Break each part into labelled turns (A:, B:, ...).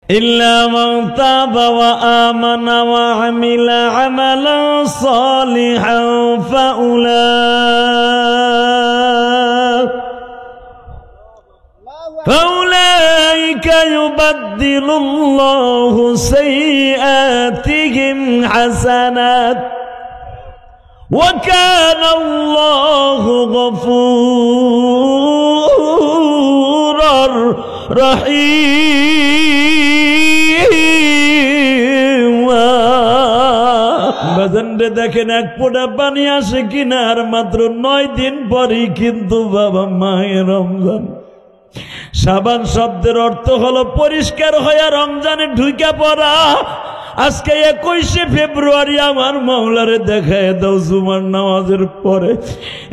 A: ইল্লা মান তাবা ওয়া আমানা ওয়া আমিলা আমালান সালিহান ফাউলাইকা ইউবাদদিলুল্লাহু সাইয়্যাতিহিম হাসানাত ওয়া কানাল্লাহু গফুরার রহিম। বাজানরে দেখেন এক ফোঁটা পানি আসে কিনা, আর মাত্র 9 দিন পরই কিন্তু বাবা মায়ের রমজান। শাবান শব্দের অর্থ হলো পরিষ্কার হয়ে রমজানে ঢুকে পড়া। আজকে 21শে ফেব্রুয়ারি আমার মাওলারে দেখায় দাও জুমার নামাজের পরে।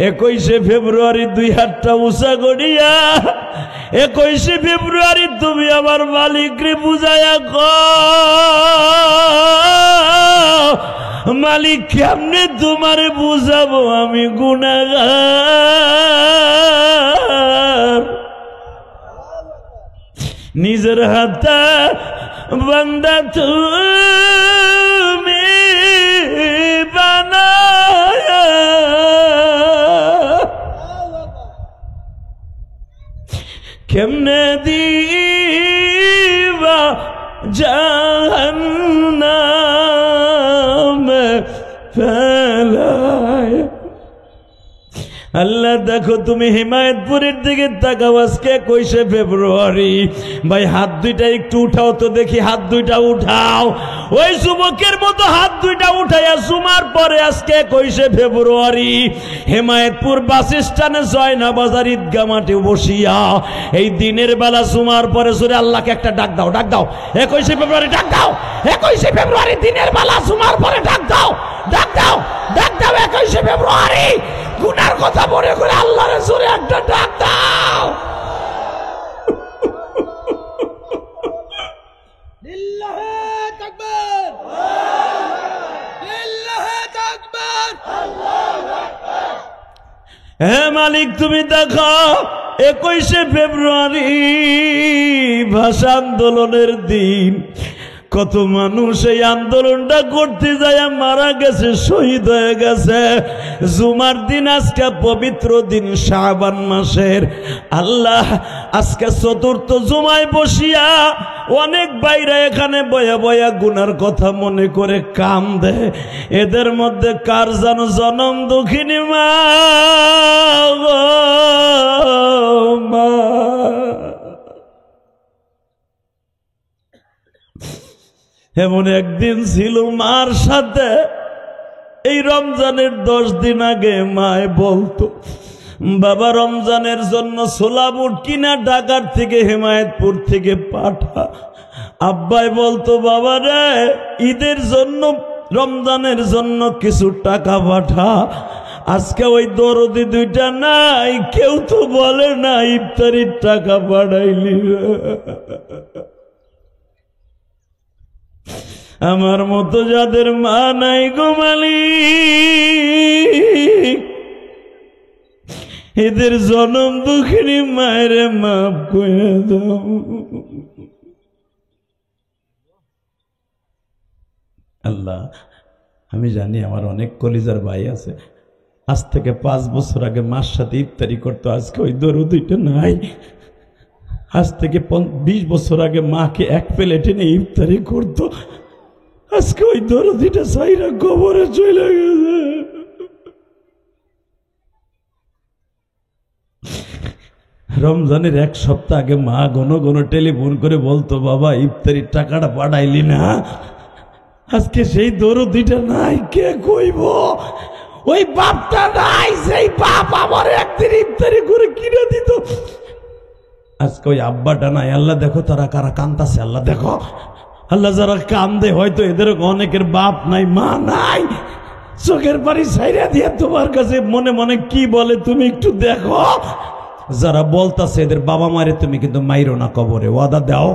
A: 21শে ফেব্রুয়ারি 2 হাতটা উঁচা করিয়া 21শে ফেব্রুয়ারি তুমি আমার মালিকরে বুঝাইয়া মালিক কেমনে তোমারে বুঝাবো আমি গুনাহগার। নিজের হাতে বান্দা তুমি বানায়া কেমনে দিবা জাহান্নামে ফেলায়া। আল্লাহ দেখো তুমি হিমায়তপুরের দিকে তাকাও। আজকে 21শে ফেব্রুয়ারি। ভাই হাত দুইটা একটু উঠাও তো দেখি, হাত দুইটা উঠাও। ওই যুবকের মতো হাত দুইটা উঠাইয়া জুমার পরে আজকে 21শে ফেব্রুয়ারি হিমায়তপুর বাস স্ট্যান্ডে জয়না বাজার ঈদগাহ মাঠে বসিয়া এই দিনের বেলা জুমার পরে জোরে আল্লাহকে একটা ডাক দাও, ডাক দাও। 21শে ফেব্রুয়ারি ডাক দাও, 21শে ফেব্রুয়ারি দিনের বেলা জুমার পরে ডাক দাও, ডাক দাও, ডাক দাও। 21শে ফেব্রুয়ারি গুনার কথা মনে করে আল্লাহর জোরে একটা ডাক দাও। লিল্লাহি তাকবীর, লিল্লাহি তাকবীর, আল্লাহু আকবার। হে মালিক তুমি দেখো 21শে ফেব্রুয়ারি ভাষা আন্দোলনের দিন কত মানুষ এই আন্দোলনটা করতে যায় মারা গেছে, শহীদ হয়ে গেছে। জুমার দিন আজকে পবিত্র দিন শাবান মাসের। আল্লাহ আজকে 4র্থ জুমায় বসিয়া অনেক বাইরে এখানে বয়া বয়া গুনার কথা মনে করে কান্দে। এদের মধ্যে কার যেন জনম দুঃখিনী মা এমন একদিন ছিল মার সাথে এই রমজানের 10 দিন আগে মায় বলতো বাবা রমজানের জন্য ছোলা বুট কিনা ঢাকার থেকে হিমায়তপুর থেকে পাঠা। আব্বাই বলতো বাবা রে ঈদের জন্য রমজানের জন্য কিছু টাকা পাঠা। আজকে ওই দরদি দুইটা নাই, কেউ তো বলে না ইফতারির টাকা পাঠাইলি। আমার মতো যাদের মা নাই গো মালিক, এদের জনম দুঃখিনী মায়ের মাফ করে দাও। আল্লাহ আমি জানি আমার অনেক কলিজার ভাই আছে, আজ থেকে 5 বছর আগে মার সাথে ইফতারি করতো, আজকে ওই দরদিটা নাই। আজ থেকে 20 বছর আগে মাকে 1 প্লেট এনে ইফতারি করতো, আজকে ওই দরদিটা সাইরা কবরে চলে গেছে। রমজানের 1 সপ্তাহ আগে মা ঘন ঘন টেলিফোন করে বলতো বাবা ইফতারির টাকাটা পাঠাইলি না। আজকে সেই দরদিটা নাই, কে কইব? ওই বাপটা নাই, সেই বাপ আমার একদিন ইফতারি করে কিনে দিত। আজকে ওই আব্বাটা নাই। আল্লাহ দেখো তারা কারা কান্দাছে, আল্লাহ দেখো। আল্লাহ যারা কান্দে হয়তো এদের অনেকের বাপ নাই, মা নাই, চোখের পানি ছাইরা দিয়ে তোমার কাছে মনে মনে কি বলে তুমি একটু দেখো। যারা বলতাছে এদের বাবা মারে তুমি কিন্তু মাইরো না, কবরে ওয়াদা দাও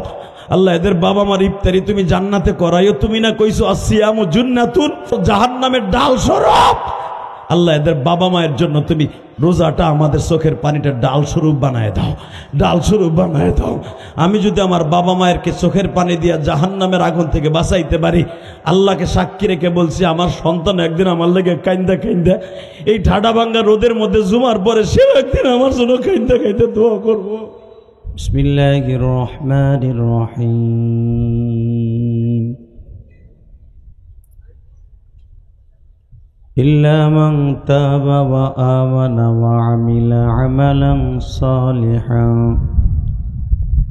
A: আল্লাহ এদের বাবা মার ইফতারি তুমি জান্নাতে করাইও। তুমি না কইছো আসিয়ামু জুন্নাতুন, জাহান্নামের ডাল স্বরূপ। আল্লাহ এদের বাবা মায়ের জন্য তুমি রোজাটা আমাদের চোখের পানিটা ডাল স্বরূপ বানায় দাও, ডাল স্বরূপ বানায় দাও। আমি যদি আমার বাবা মায়েরকে চোখের পানি দিয়া জাহান্নামের আগুন থেকে বাঁচাইতে পারি, আল্লাহকে সাক্ষী রেখে বলছি আমার সন্তান একদিন আমার লেগে কাইন্দা কাইন্দা এই ঠাডা ভাঙ্গা রোদের মধ্যে জুমার পরে সেও একদিন আমার জন্য কাইন্দা কাইন্দা দোয়া করবো।
B: বিসমিল্লাহির রহমানির রহিম। إلا من تاب وآمن وعمل عملا صالحا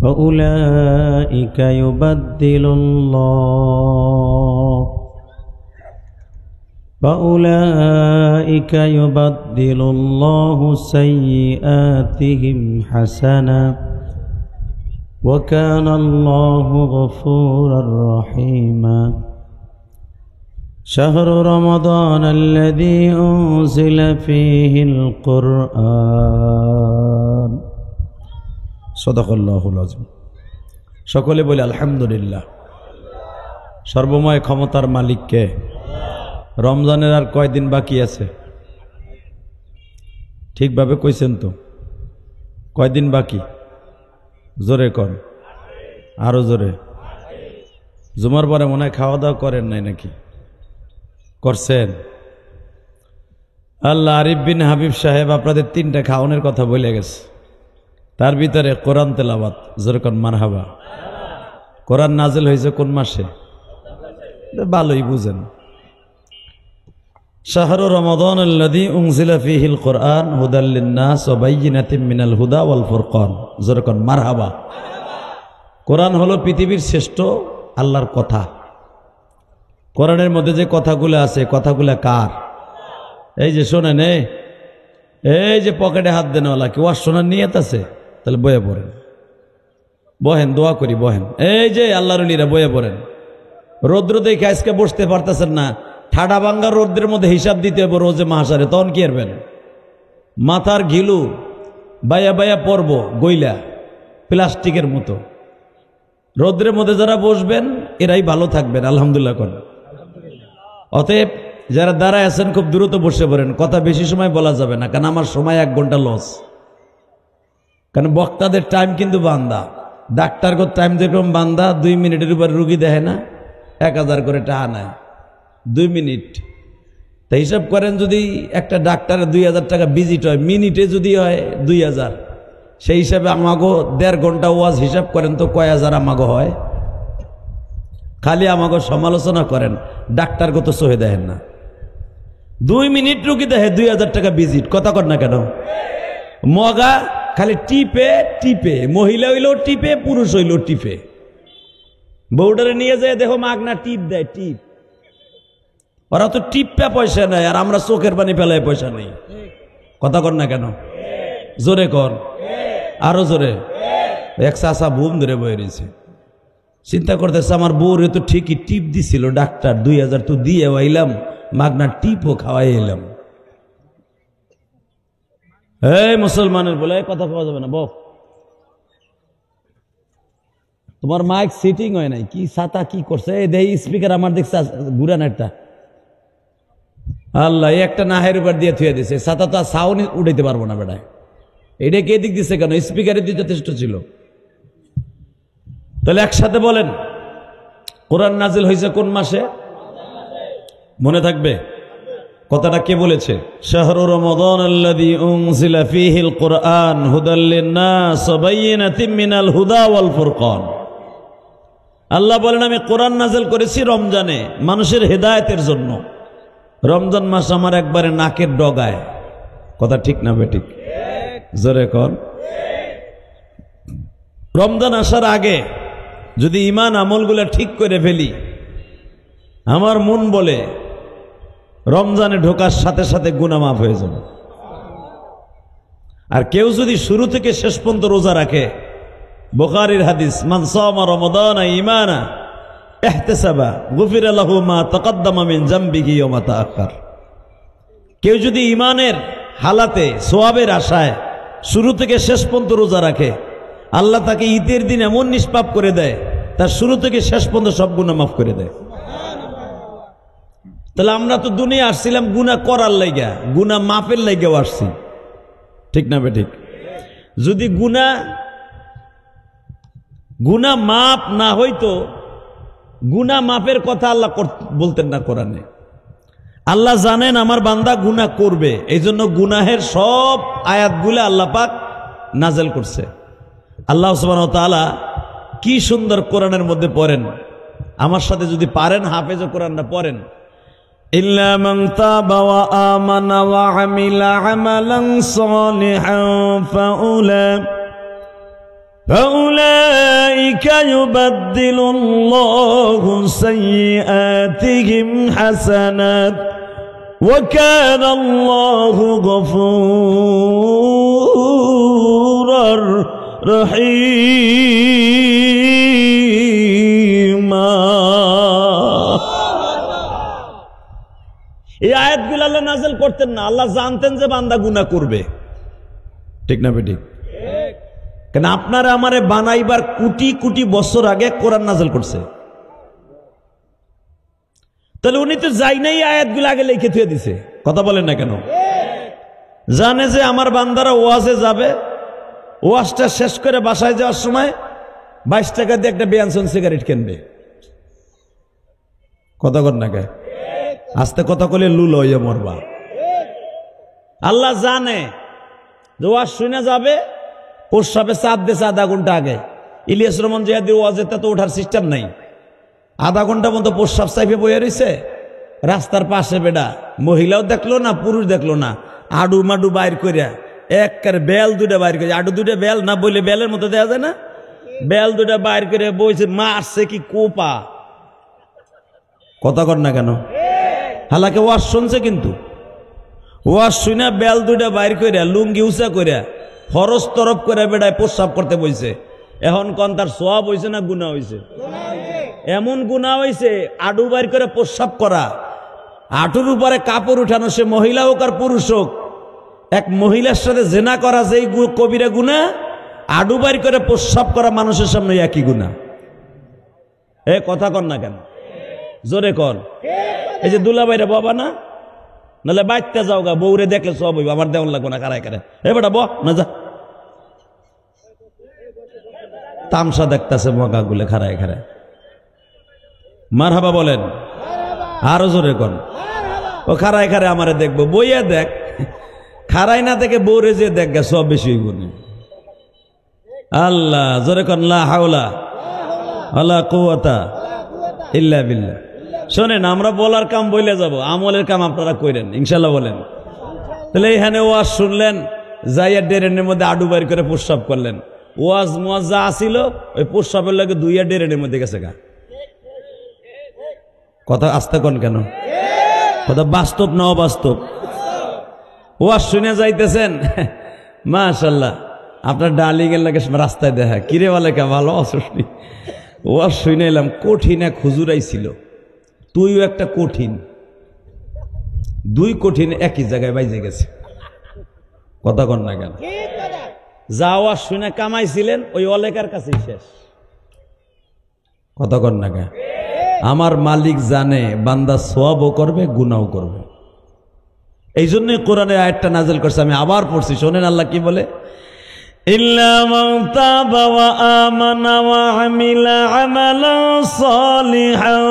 B: فأولئك يبدل الله سيئاتهم حسنات وكان الله غفورا رحيما شهر رمضان الذي أنزل فيه القرآن صدق الله العظيم। সকলে বলে আলহামদুলিল্লাহ। সর্বময় ক্ষমতার মালিককে। রমজানের আর কয়দিন বাকি আছে? ঠিকভাবে কইছেন তো? কয়দিন বাকি? জোরে কর, আরো জোরে। জুমার পরে মনে হয় খাওয়া দাওয়া করেন নাই নাকি? করছেন? আল্লাহ আরিফ বিন হাবিব সাহেব আপনাদের 3টা খাওয়ানোর কথা বলে গেছে, তার ভিতরে কোরআন তেলাওয়াত। যেরকম মারহাবা। কোরআন নাজিল হয়েছে কোন মাসে? ভালোই বুঝেন। শাহরু রমাদান আল্লাযী উনজিলা ফীহিল কুরআন হুদাল লিন-নাস ওয়া বাইয়িনাতিন মিনাল হুদা ওয়াল ফুরকান। যেরকম মারহাবা। কোরআন হলো পৃথিবীর শ্রেষ্ঠ আল্লাহর কথা। কোরআনের মধ্যে যে কথাগুলো আছে, কথাগুলো কার? এই যে শোনেন, এই যে পকেটে হাত দেনওয়ালা কি ওয়াজ শোনার নিয়ত আছে? তাহলে বয়ে পড়েন, বহেন, দোয়া করি, বহেন। এই যে আল্লাহর ওলিরা বয়ে পড়েন। রৌদ্র দেখে আজকে বসতে পারতেছেন না, ঠাডা ভাঙ্গা রৌদ্রের মধ্যে হিসাব দিতে হবে রোজে মাহাসারে, তখন কি করবেন? মাথার ঘিলু বাইয়া বাইয়া পরব গইলা প্লাস্টিকের মতো। রৌদ্রের মধ্যে যারা বসবেন এরাই ভালো থাকবেন, আলহামদুলিল্লাহ করেন। অতএব যারা দাঁড়ায় আছেন খুব দ্রুত বসে পড়েন, কথা বেশি সময় বলা যাবে না, কারণ আমার সময় 1 ঘন্টা লস। কারণ বক্তাদের টাইম কিন্তু বান্দা, ডাক্তারগো টাইম যেরকম বান্দা, 2 মিনিটের উপর রুগী দেখে না, 1000 করে টাকা নেয় 2 মিনিট। তা হিসাব করেন, যদি একটা ডাক্তারের 2000 টাকা ভিজিট হয়, মিনিটে যদি হয় 2000, সেই হিসাবে আমাগো 1.5 ঘন্টা ওয়াজ হিসাব করেন তো কয় হাজার আমাগো হয়। খালি আমাগো সমালোচনা করেন, ডাক্তারগো তো সহে দেখেন না। 2 মিনিট রুগী দেখে 2000 টাকা ভিজিট, কথা কর না কেন? মগা খালি টিপে টিপে, মহিলা হইলেও টিপে, পুরুষ হইলেও টিপে। বউডারে নিয়ে যায় দেখো মাগনা টিপ দেয়, টিপ। ওরা তো টিপে পয়সা নেয়, আর আমরা চোখের পানি ফেলায় পয়সা নেই। কথা কর না কেন? জোরে কর, আরো জোরে। এক চাষা বুম ধরে বয়ে রয়েছে, চিন্তা করতেছে আমার বউরে তো ঠিকই টিপ দিছিল ডাক্তার, 2000 তো দিয়ে আইলাম, মাগনা টিপও খাওয়াই এলাম। এই মুসলমানের বলে কথা পাওয়া যাবে না, বক। তোমার মাইক সিটিং হয় নাই, কি ছাতা কি করছে? এই দেই স্পিকার আমার দেখছে ঘুরান একটা। আল্লাহ, একটা নাহের উপর দিয়ে থুয়ে দিছে, ছাতা তো সাউন্ড উঠাইতে পারবো না বেটায়। এটা কে দিক দিচ্ছে কেন? স্পিকারের দিয়ে যথেষ্ট ছিল। তাহলে একসাথে বলেন, কোরআন নাজিল হয়েছে কোন মাসে? মনে থাকবে কথাটা কে বলেছে? শাহরু রমাদান আল্লাযী উনজিলা ফীহিল কুরআন হুদাল লিন-নাস ওয়া বাইয়িনাতিন মিনাল হুদা ওয়াল ফুরকান। আল্লাহ বলেন, আমি কোরআন নাজিল করেছি রমজানে মানুষের হেদায়েতের জন্য। রমজান মাস আমার একবারে নাকের ডগায়। কথা ঠিক না বেঠিক? জোরে কর। রমজান আসার আগে যদি ইমান আমলগুলো ঠিক করে ফেলি, আমার মন বলে রমজানে ঢোকার সাথে সাথে গুনাহ মাফ হয়ে যাবে। আর কেউ যদি শুরু থেকে শেষ পর্যন্ত রোজা রাখে, বুখারীর হাদিস, মান সামা রমাদান ঈমানা ইহতিসাবা গুফিরা লাহু মা তাকাদ্দামা মিন যামবিহি ওয়া মা তাআখার। কেউ যদি ঈমানের হালাতে সওয়াবের আশায় শুরু থেকে শেষ পর্যন্ত রোজা রাখে, আল্লাহ তাকে ঈদের দিন এমন নিষ্পাপ করে দেয়, তার শুরু থেকে শেষ পর্যন্ত সব গুনাহ মাফ করে দেয়। তাহলে আমরা তো দুনিয়া আসছিলাম গুনাহ করার লাইগা, গুনাহ মাপের লাইগাও আসছি, ঠিক না বেঠিক? যদি গুনাহ মাপ না হইতো, গুনাহ মাপের কথা আল্লাহ বলতেন না কোরআনে। আল্লাহ জানেন আমার বান্দা গুনাহ করবে, এই জন্য গুনাহের সব আয়াতগুলো আল্লাহ পাক নাজেল করছে। আল্লাহ সুবহানাহু ওয়া তাআলা কি সুন্দর কোরআনের মধ্যে পড়েন, আমার সাথে যদি পারেন হাফেজে কোরআনটা পড়েন। ইল্লা মান তাবা ওয়া আমানা ওয়া আমিলা আমালান সালিহান ফাউলাইকা ইউবাদদিলুল্লাহু সাইয়্যাতিহিম হাসানাত ওয়া কানাল্লাহু গফুরার রহিমা। এই আয়াতগুলো আল্লাহ নাযিল করতেন না, আল্লাহ জানতেন যে বান্দা গুনাহ করবে, ঠিক না বেঠিক? কেন আপনারা আমারে বানাইবার কোটি কোটি বছর আগে কোরআন নাযিল করছে, তাহলে উনি তো যাই নাই আয়াতগুলো আগে লিখে থুয়ে দিছে। কথা বলেন না কেন? জানে যে আমার বান্দারা ওয়াজে যাবে, ওয়াজটা শেষ করে বাসায় যাওয়ার সময় 22 টাকা দিয়ে একটা বিয়ানসন সিগারেট কিনবে। কথা কর না কে? আস্তে কথা কলে লুল হইয়া মরবা। আল্লাহ জানে যে ওয়াজ শুনে যাবে, প্রস্রাবে চাপ দিয়েছে আধা ঘন্টা আগে। ইলিয়াস রহমান জিয়াদির ওয়াজেতে তো ওঠার সিস্টেম নাই, আধা ঘন্টা মতো প্রস্রাব চাইপে বইয়া রয়েছে রাস্তার পাশে। বেডা মহিলাও দেখলো না, পুরুষ দেখলো না, আডু মাডু বাইর করিয়া একবারে বেল দুটা বাইর করে, আডু দুটা বেল না বললে বেলের মতো দেওয়া যায় না, বেল দুটা বাইর করে বইছে, মারছে কি কোপা। কথা কর না কেন? হালাকে ওয়াজ শুনছে, কিন্তু ওয়াজ শুনে বেল দুটা বাইর করিয়া লুঙ্গি উঁচা করিয়া ফরজ তরফ করে বেড়ায় প্রস্রাব করতে বইছে। এখন কোন তার সওয়াব হইছে না গুনাহ হইছে? এমন গুনাহ হইছে আডু বাইর করে প্রস্রাব করা, আটুর উপরে কাপড় উঠানো, সে মহিলা হোক আর পুরুষ হোক। এক মহিলার সাথে জেনা করা যেই কবিরা গুনাহ, আডু বাইর করে প্রস্রাব করা মানুষের সামনে একই গুনাহ। এ কথা কর না কেন? জোরে কর। এই যে দুলা বাইরে বাবা না, নাহলে বাইতে যাও গা, বউরে দেখলে সব হইব, আমার দেওয়ান লাগবো না কারায় কারায়। এ বেটা ব না, যা তামসা দেখতেছে মগা গুলে খারায় খারায়। মারহাবা বলেন, আরো জোরে কর। ও খারায় খারায় আমারে দেখবো, বইয়া দেখ, খারাই না দেখে বউরে যে দেখ গা, সব বেশি হইব না। আল্লাহ জোরে কর, লা হাওলা ওয়ালা কুওয়াতা ইল্লা বিল্লাহ। শোনেন, আমরা বলার কাম বইলে যাব, আমলের কাম আপনারা করেন ইনশাল্লাহ, বলেন। তাহলে এখানে ওয়াজ শুনলেন, যাইয়া ডেরেনের মধ্যে আডু বাইর করে প্রস্রাব করলেন, ওয়াজ মোয়াজ যা আসিল ওই প্রস্রাবের লাগে দুইয়া ডেরেনের মধ্যে গেছে গা। কথা আস্তে কন কেন? কথা বাস্তব না অবাস্তব? ওয়াজ শুনে যাইতেছেন, মাশাআল্লাহ আপনার ডার্লিং এর লাগে রাস্তায় দেখা, কিরে বলে কে ভালো অসুস্থ। ওয়াজ শুনে এলাম, কঠিন এক হুজুর আইছিল, তুইও একটা কঠিন, দুই কঠিন একই জায়গায় বাইজে গেছে। কথা কন না কেন? যা ওয়াজ শুনে কামাইছিলেন ওই অলেকার কাছেই শেষ। কথা কন না কেন? আমার মালিক জানে বান্দা সওয়াবও করবে গুনাহও করবে, এই জন্যই কোরআনে আয়াতটা নাযিল করছে। আমি আবার পড়ছি, শোনেন আল্লাহ কি বলে, ইল্লা মান তাবা ওয়া আমানা ওয়া আমিলা আমালান সালিহান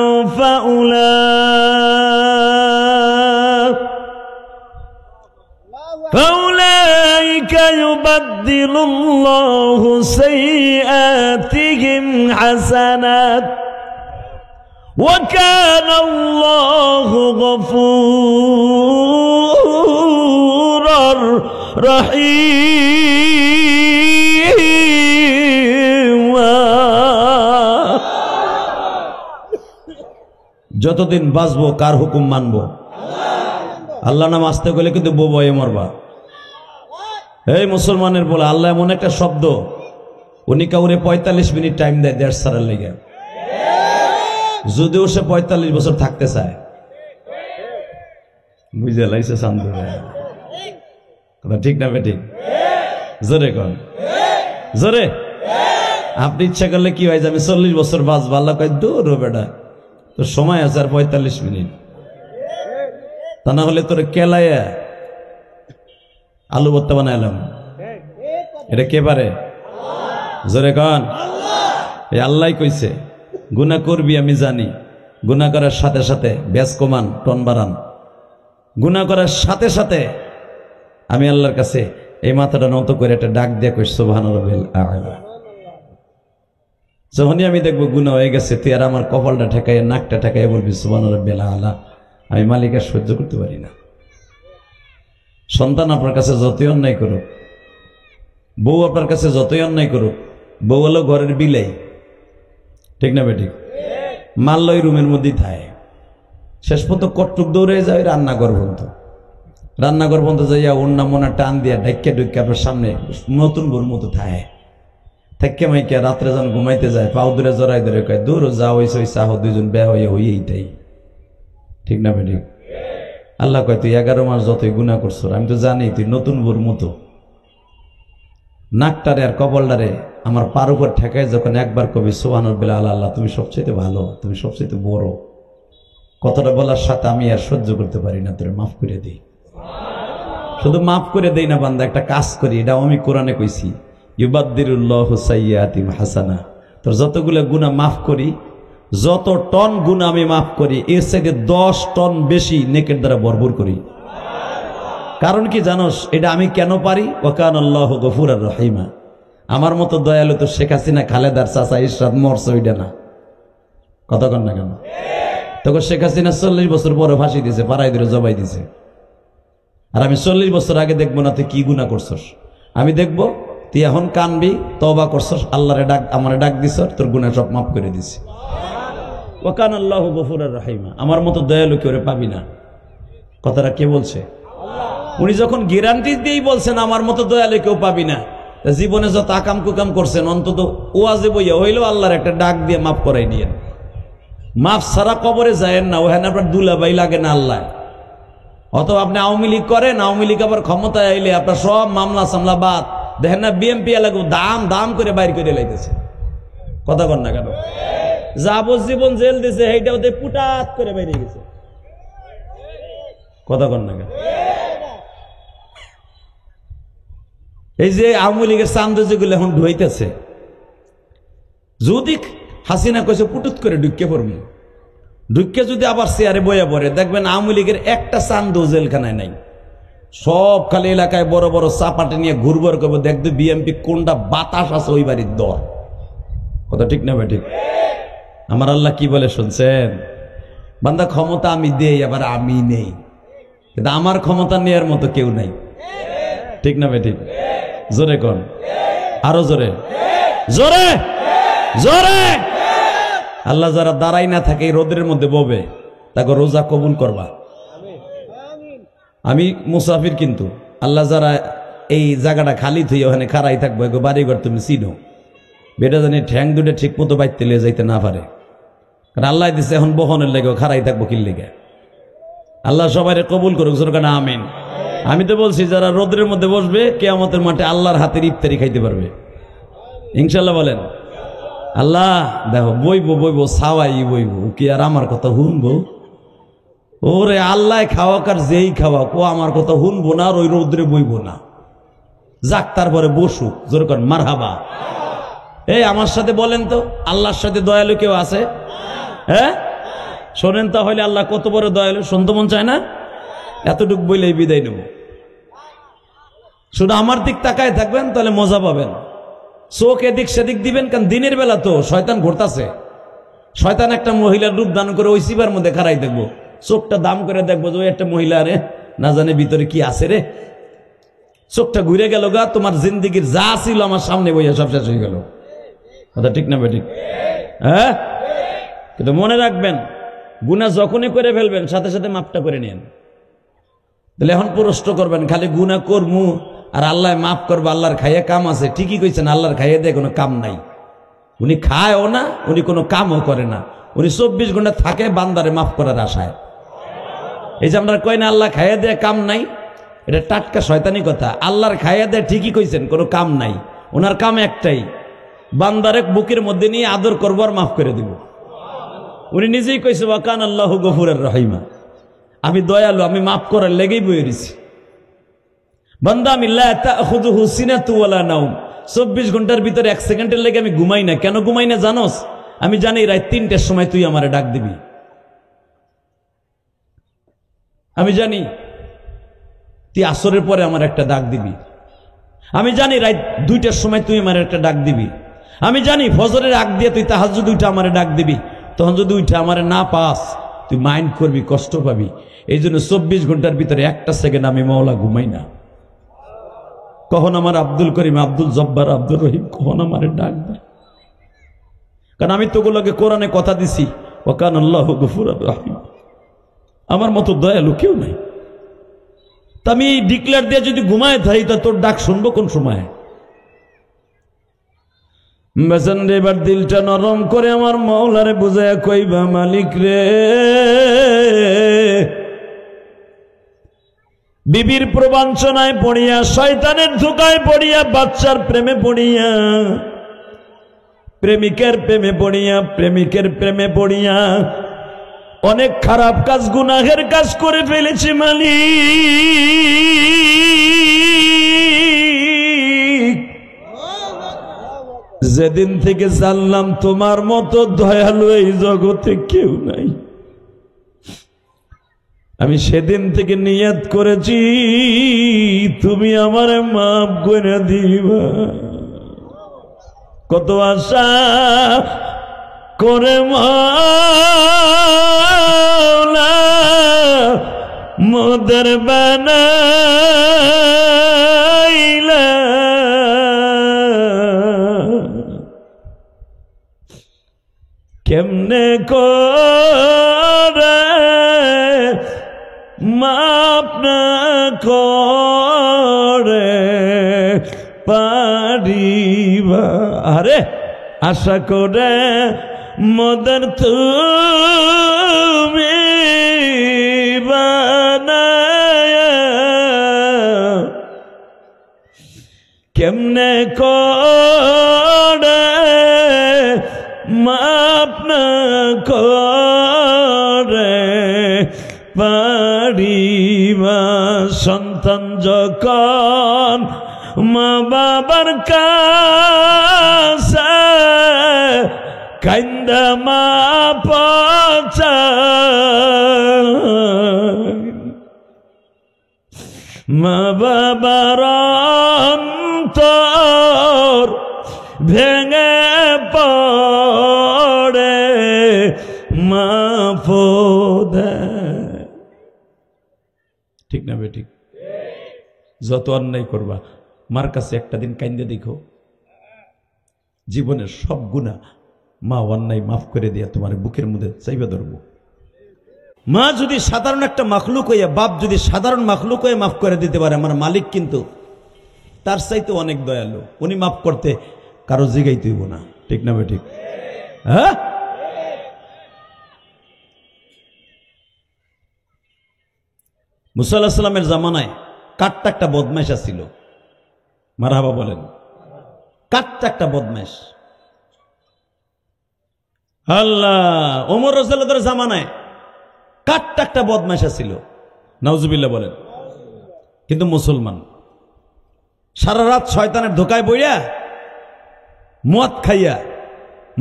B: ফাউলাইকা ইউবাদদিলুল্লাহু সাইয়্যাতিহিম হাসানাত ওয়া কানাল্লাহু গফুরার রহিম। যতদিন বাঁচবো কার হুকুম মানবো? আল্লাহ নাম আসতে গেলে কিন্তু বয়ে মরবা। এই মুসলমানের বলে আল্লাহ এমন একটা শব্দ, উনি কাউরে 45 মিনিট টাইম দেয় দেড় সারার লেগে, যদিও সে 45 বছর থাকতে চায়। বুঝে লাইছে শান্ত, কথা ঠিক না বেঠিক? জোরে কর, জোরে। আপনি ইচ্ছা করলে কি হয় যে আমি 40 বছর বাঁচবো, আল্লাহ কয় দূর বেটা, তোর সময় আছে আর 45 মিনিট। তা না হলে তোর কেলাইয়া আলু ভর্তা বানাইলাম। এটা কে পারে? জোরে কন। এই আল্লাহ কইছে গুনাহ করবি আমি জানি, গুনাহ করার সাথে সাথে ব্যাস কমান, টন বাড়ান। গুনাহ করার সাথে সাথে আমি আল্লাহর কাছে এই মাথাটা নত করে একটা ডাক দিয়ে কই সুবহানাল্লাহিল আ'লা। যখনই আমি দেখবো গুনাহ হয়ে গেছে, তুই আর আমার কপালটা ঠেকাই, নাকটা ঠেকাই বলবি সুবহানাল্লাহিল আ'লা। আমি মালিকের সহ্য করতে পারি না। সন্তান আপনার কাছে যতই অন্যায় করুক, বউ আপনার কাছে যতই অন্যায় করুক, বউ হলো ঘরের বিলাই, ঠিক না বেঠিক? মারল ওই রুমের মধ্যেই থাকে, শেষ পর্যন্ত কটটুক দৌড়ে যায় রান্নাঘর পর্যন্ত। রান্নাঘর পর্যন্ত যাইয়া অন্যা মোনা টান দিয়া ঢাক্কা ঢুক্কা আপনার সামনে নতুন বউর মতো থাকে। থেকে মাইকা রাত্রে যখন ঘুমাইতে যায় পাও দূরে জড়াই ধরে কয় দূর যা হইছে ওই চাহ, দুইজন বেয়া হইয়া হইয়েই তাই, ঠিক না বেঠিক? আল্লাহ কয় তুই 11 মাস যতই গুনাহ করছো আমি তো জানি তুই নতুন বউর মতো। নাকটারে আর কপালটারে আমার পার উপর ঠেকায় যখন একবার কবি সুবহানাল্লাহ আল্লাহ তুমি সবচেয়ে ভালো, তুমি সবচেয়ে বড়, কথাটা বলার সাথে আমি আর সহ্য করতে পারি না, তোরে মাফ করে দিই। শুধু মাফ করে দেই না বান্দা, একটা কাজ করি, এটা আমি কোরআনে কইছি, ইউবাদদিরুল্লাহু সাইয়্যাতিহিম হাসানা। তোর যতগুলো গুনাহ মাফ করি, যত টন গুনাহ আমি মাফ করি, এর চাইতে 10 টন বেশি নেকের দ্বারা ভরপুর করি। কারণ কি জানোস? এটা আমি কেন পারি? ওয়াকানাল্লাহু গফুরার রহিমা। আমার মতো দয়ালু তো শেখ হাসিনা, খালেদার চাচা ইরশাদ মরছে ওইটা না, কথা কন না কেন? তখন শেখ হাসিনা 40 বছর পরে ফাঁসি দিয়েছে, পাড়াই ধরে জবাই দিয়েছে। আর আমি 40 বছর আগে দেখবো না তুই কি গুনাহ করছস, আমি দেখবো তুই এখন কানবি, তওবা করছস, আল্লাহরে ডাক, আমারে ডাক দিছস, তোর গুনাহ সব মাফ করে দিছি। ওয়াকানাল্লাহু গফুরার রহিমা। আমার মতো দয়ালু কেউ পাবি না। কথাটা কে বলছে? উনি যখন গ্যারান্টি দিয়েই বলছেন আমার মতো দয়ালু কেউ পাবি না, জীবনে যত আকাম কুকাম করছেন অন্তত ওয়াজে বইয়া হইলেও আল্লাহর একটা ডাক দিয়ে মাফ করাই দিয়েন। মাফ ছাড়া কবরে যায়েন না, ওখানে আপনার দুলাবাই লাগে না আল্লাহ। অথবা আপনি আওয়ামী লীগ করেন, আওয়ামী লীগ আবার ক্ষমতায় আইলে আপনার সব মামলা সামলা বাদ, দেখেন না বিএমপি এলাকা দাম দাম করে বাইর করে লাইতেছে, কথা কন না কেন? যাবজ্জীবন জেল দিছে, এইটা ওদের পুটাত করে বাইরে গেছে, কথা কন না কেন? এই যে আওয়ামী লীগের চান্দে যেগুলো এখন ঢুইতেছে, যদি হাসিনা কইছে পুটুত করে ঢুকে পড়বি, ঢুকে যদি আবার চেয়ারে বইয়া পড়ে, দেখবেন আওয়ামী লীগের একটা চান্দও জেলখানায় নাই। সব খালি এলাকায় বড় বড় চাপাটে নিয়ে ঘুরবার করবো, দেখবে বিএমপি কোনটা বাতাস আছে ওই বাড়ির দর, কথা ঠিক না ভাই? ঠিক। আমার আল্লাহ কি বলে শুনছেন? বান্দা ক্ষমতা আমি দেই, আবার আমি নেই, কিন্তু আমার ক্ষমতা নেয়ার মতো কেউ নাই, ঠিক না ভাই? ঠিক। জোরে কোন, আরো জোরে, জোরে জোরে। আল্লাহ যারা দাঁড়াই না থাকে রোদের মধ্যে ববে, তাকে রোজা কবুল করবা। আমি মুসাফির, কিন্তু আল্লাহ যারা এই জায়গাটা খালি থুই ওখানে খাড়াই থাকবো, এগো বাড়িঘর তুমি চিনো, বেটা জানি ঠ্যাং দুটো ঠিক মতো বাইতে লিয়ে যাইতে না পারে, কারণ আল্লাহ দিছে এখন বহনের লেগে খাড়াই থাকবো কিল লেগে। আল্লাহ সবাই কবুল করুক, সরকার আমিন। আমি তো বলছি যারা রোদের মধ্যে বসবে কিয়ামতের মাঠে আল্লাহর হাতের ইফতারি খাইতে পারবে ইনশাল্লাহ। বলেন আল্লাহ দেখো বইবো বইবো ছাওয়াই বইবো, কি আর আমার কথা শুনবো? ওরে আল্লাহ খাওয়াক আর যেই খাওয়াক, ও আমার কথা শুনবো না আর ওই রৌদ্রে বইবো না, যাক তারপরে বসুক, জোর কর মারহাবা। এই আমার সাথে বলেন তো, আল্লাহর সাথে দয়ালু কেউ আছে? হ্যাঁ শোনেন তাহলে আল্লাহ কত বড় দয়ালু, শুনতে মন চায় না? এতটুক বইলেই বিদায় নেব। শুধু আমার দিক তাকায় থাকবেন, তাহলে মজা পাবেন। চোখ এদিক সেদিক দিবেন, কারণ দিনের বেলা তো শয়তান ঘুরতাছে। শয়তান একটা মহিলার রূপ দান করে ওই শিবার মধ্যে খাড়াই দেখবো, চোখটা দাম করে দেখবো যে ওই একটা মহিলা রে, না জানে ভিতরে কি আছে রে। চোখটা ঘুরে গেল গা, তোমার জিন্দিগির যা ছিল আমার সামনে বইয়া সব শেষ হয়ে গেল, কথা ঠিক না বেঠিক? হ্যাঁ, কিন্তু মনে রাখবেন গুনাহ যখনই করে ফেলবেন সাথে সাথে মাফটা করে নেন। তাহলে এখন প্রশ্ন করবেন খালি গুনাহ করমু আর আল্লাহ মাফ করবো, আল্লাহর খাইয়ে কাম আছে। ঠিকই কইছেন, আল্লাহর খাইয়ে দেয় কোনো কাম নাই। উনি খায়ও না, উনি কোনো কামও করে না, উনি 24 ঘন্টা থাকে বান্দারে মাফ করার আশায়। এই যে আমরা কই না আল্লাহ খাইয়ে দেয় কাম নাই, এটা টাটকা শয়তানি কথা। আল্লাহর খাইয়ে দেয় ঠিকই কইছেন, কোনো কাম নাই। ওনার কাম একটাই, বান্দারে বুকের মধ্যে নিয়ে আদর করবো আর মাফ করে দিব। উনি নিজেই কইছে ওয়াকানাল্লাহু গফুরার রহিমা। আমি দয়ালু, আমি মাফ করার লেগেই বয়ে দিছি। বান্দা আমি লা তাখুযুহু সিনাতু ওয়ালা নাওম, 24 ঘন্টার ভিতরে 1 সেকেন্ডের লেগে আমি ঘুমাই না। কেন ঘুমাই না জানোস? আমি জানি রাত 3টার সময় তুই আমারে ডাক দিবি। আমি জানি তুই আসরের পরে আমার একটা ডাক দিবি। আমি জানি রাত 2টার সময় তুই আমার একটা ডাক দিবি। আমি জানি ফজরের আগ দিয়ে তুই তাহাজ্জুদ উঠে আমারে ডাক দিবি। তখন যদি উঠে আমারে না পাস তুই মাইন্ড করবি, কষ্ট পাবি। এই জন্য 24 ঘন্টার ভিতরে 1টা সেকেন্ড আমি মাওলা ঘুমাই না। কখন আমার আব্দুল করিম, আব্দুল জব্বার, আব্দুল রহিম কখন আমারে ডাক দেয়? কারণ আমি তোগুলোকে কোরআনে কথা দিছি, ওয়াকান আল্লাহু গফুরুর রহিম, আমার মতো দয়ালু কেউ নাই। তা আমি এই ডিক্লেয়ার দিয়ে যদি ঘুমায় থাকি তা তোর ডাক শুনবো কোন সময়? বেসন রে, এবার দিলটা নরম করে আমার মাওলারে বুঝায় কইবা, মালিক রে, বিবির প্রবঞ্চনায় পড়িয়া, শয়তানের ধোঁকায় পড়িয়া, বাচ্চার প্রেমে পড়িয়া, প্রেমিকের প্রেমে পড়িয়া, প্রেমিকের প্রেমে পড়িয়া অনেক খারাপ কাজ, গুনাহের কাজ করে ফেলেছি মালিক। যেদিন থেকে জানলাম তোমার মতো দয়ালু এই জগতে কেউ নাই, আমি সেদিন থেকে নিয়ত করেছি তুমি আমারে মাফ করে দিবা। কত আশা করে মাওলা মোদের বানাইলা, কেমনে করে মাপ না করে পারিবা। আরে আশা করে মদন তুমি বানায়া, কেমনে করে মাপ না করে পারিবা। সন্তান যখন মা বাবার কাছে কাইন্দা মা পচায়, মা বাবার অন্তর ভেঙে পড়ে মাফ দেয়। ঠিক না বেঠিক? যত অন্যায় করবা মার কাছে একটা দিন কাইন্দে দেখো, জীবনের সব গুনাহ মা অন্যায় মাফ করে দিয়া তোমার বুকের মধ্যে চাইবা ধরবো। মা যদি সাধারণ একটা মাখলুক হইয়া, বাপ যদি সাধারণ মাখলুক হয়ে মাফ করে দিতে পারে, আমার মালিক কিন্তু তার চাইতে অনেক দয়ালু। উনি মাফ করতে কারো জিগাইতে হইব না। ঠিক না বেঠিক? হ্যাঁ, মুসা আলাইহিস সালামের জামানায় কাট্টা একটা বদমাইশ ছিল। মারহাবা বলেন। কাট্টা একটা বদমাইশ। আল্লাহ, ওমর রাদিয়াল্লাহু জামানায় কাট্টা একটা বদমাইশ ছিল। নাউজুবিল্লাহ বলেন। কিন্তু মুসলমান। সারা রাত শয়তানের ধোকায় বইয়া, মদ খাইয়া,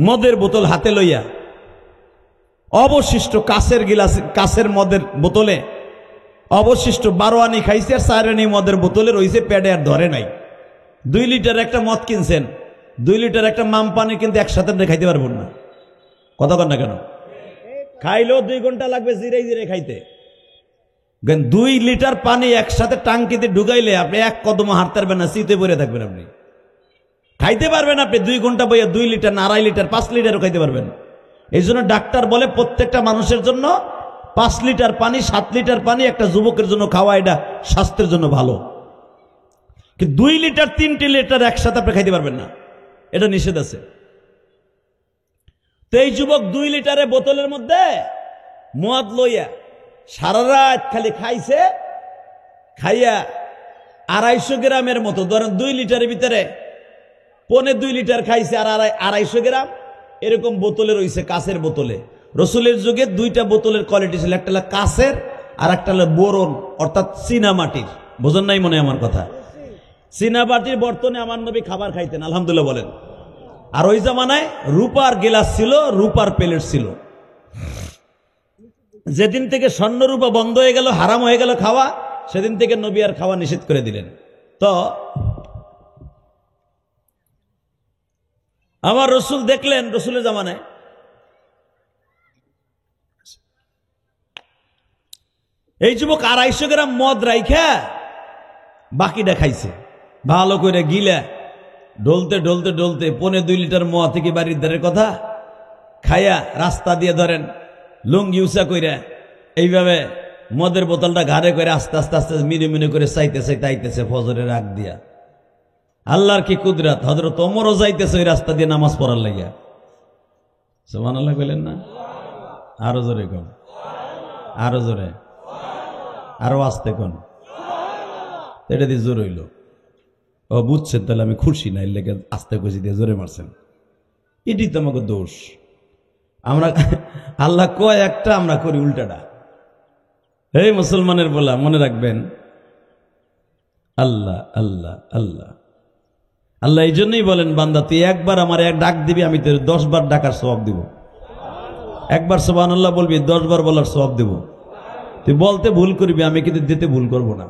B: মদের বোতল হাতে লইয়া, অবশিষ্ট কাছের গিলাস, কাছের মদের বোতলে অবশিষ্ট 12 আনি খাইছে, আর 4 আনি মদের বোতলে রইছে পেটে, আর ধরে নাই। 2 লিটার একটা মদ কিনছেন, 2 লিটার একটা মাম পানি কিন্তু একসাথে খাইতে পারবেন না। কথা কন না কেন? খাইলেও 2 ঘন্টা লাগবে জিরে জিরে খাইতে। 2 লিটার পানি একসাথে টাঙ্কিতে ঢুকাইলে আপনি এক কদম হাঁটতে পারবেন না, শীতে পড়ে থাকবেন। আপনি খাইতে পারবেন আপনি 2 ঘন্টা বইয়া 2 লিটার না 2.5 লিটার 5 লিটারও খাইতে পারবেন। এই জন্য ডাক্তার বলে প্রত্যেকটা মানুষের জন্য 5 লিটার পানি, 7 লিটার পানি একটা যুবকের জন্য খাওয়া, এটা স্বাস্থ্যের জন্য ভালো। কিন্তু 2 লিটার 3 লিটার একসাথে আপনি খাইতে পারবেন না, এটা নিষেধ আছে। তো এই যুবক 2 লিটারের বোতলের মধ্যে মদ লইয়া সারা রাত খালি খাইছে। খাইয়া 250 গ্রামের মতো, ধরেন 2 লিটারের ভিতরে 1.25 লিটার খাইছে, আর 250 গ্রাম এরকম বোতলে রইছে, কাছের বোতলে। রসুলের যুগে 2টা বোতলের কোয়ালিটি ছিল, একটা হলো কাছের, আর একটা হলো বোরন অর্থাৎ চীনা মাটির। বোঝেন নাই মনে হয় আমার কথা? চীনা মাটির বর্তনে আমার নবী খাবার খাইতেন, আলহামদুলিল্লাহ বলেন। আর ওই জামানায় রূপার গিলাস ছিল, রূপার প্লেট ছিল। যেদিন থেকে স্বর্ণ রূপা বন্ধ হয়ে গেল, হারাম হয়ে গেল খাওয়া, সেদিন থেকে নবী আর খাওয়া নিষেধ করে দিলেন। তো আমার রসুল দেখলেন, রসুলের জামানায় এই যুবক 250 গ্রাম মদ রাইখা বাকিটা খাইছে, ভালো করে গিলা ঢলতে ঢলতে ঢলতে 1.5-2 লিটার মদ থেকে বাড়ির ধারের কথা খাইয়া রাস্তা দিয়ে ধরেন লুঙ্গি উঁচা কইরা এইভাবে মদের বোতলটা ঘাড়ে করে আস্তে আস্তে আস্তে মিনে মিনে করে চাইতেছে তাইতেছে ফজরের আগ দিয়া। আল্লাহর কি কুদরত, হযরত ওমরও যাইতেছে ওই রাস্তা দিয়ে নামাজ পড়ার লাগিয়া। সুবহানাল্লাহ বলেন না? আরো জোরে কোন, আরো জোরে, আরো আস্তে কোন। এটা দিয়ে জোর হইল। ও বুঝছেন, তাহলে আমি খুশি না, এর লেগে আস্তে কইছি দিয়ে জোরে মারছেন। এটি তো আমাকে দোষ। আমরা আল্লাহ কয় একটা, আমরা করি উল্টাটা। এই মুসলমানের বলা মনে রাখবেন, আল্লাহ আল্লাহ আল্লাহ আল্লাহ। এই জন্যই বলেন, বান্দা তুই একবার আমার এক ডাক দিবি, আমি তোর 10 বার ডাকার সওয়াব দিব। একবার সুবহানাল্লাহ বলবি, 10 বার বলার সওয়াব দিব। তুই বলতে ভুল করবি, আমি কিন্তু দিতে ভুল করব না।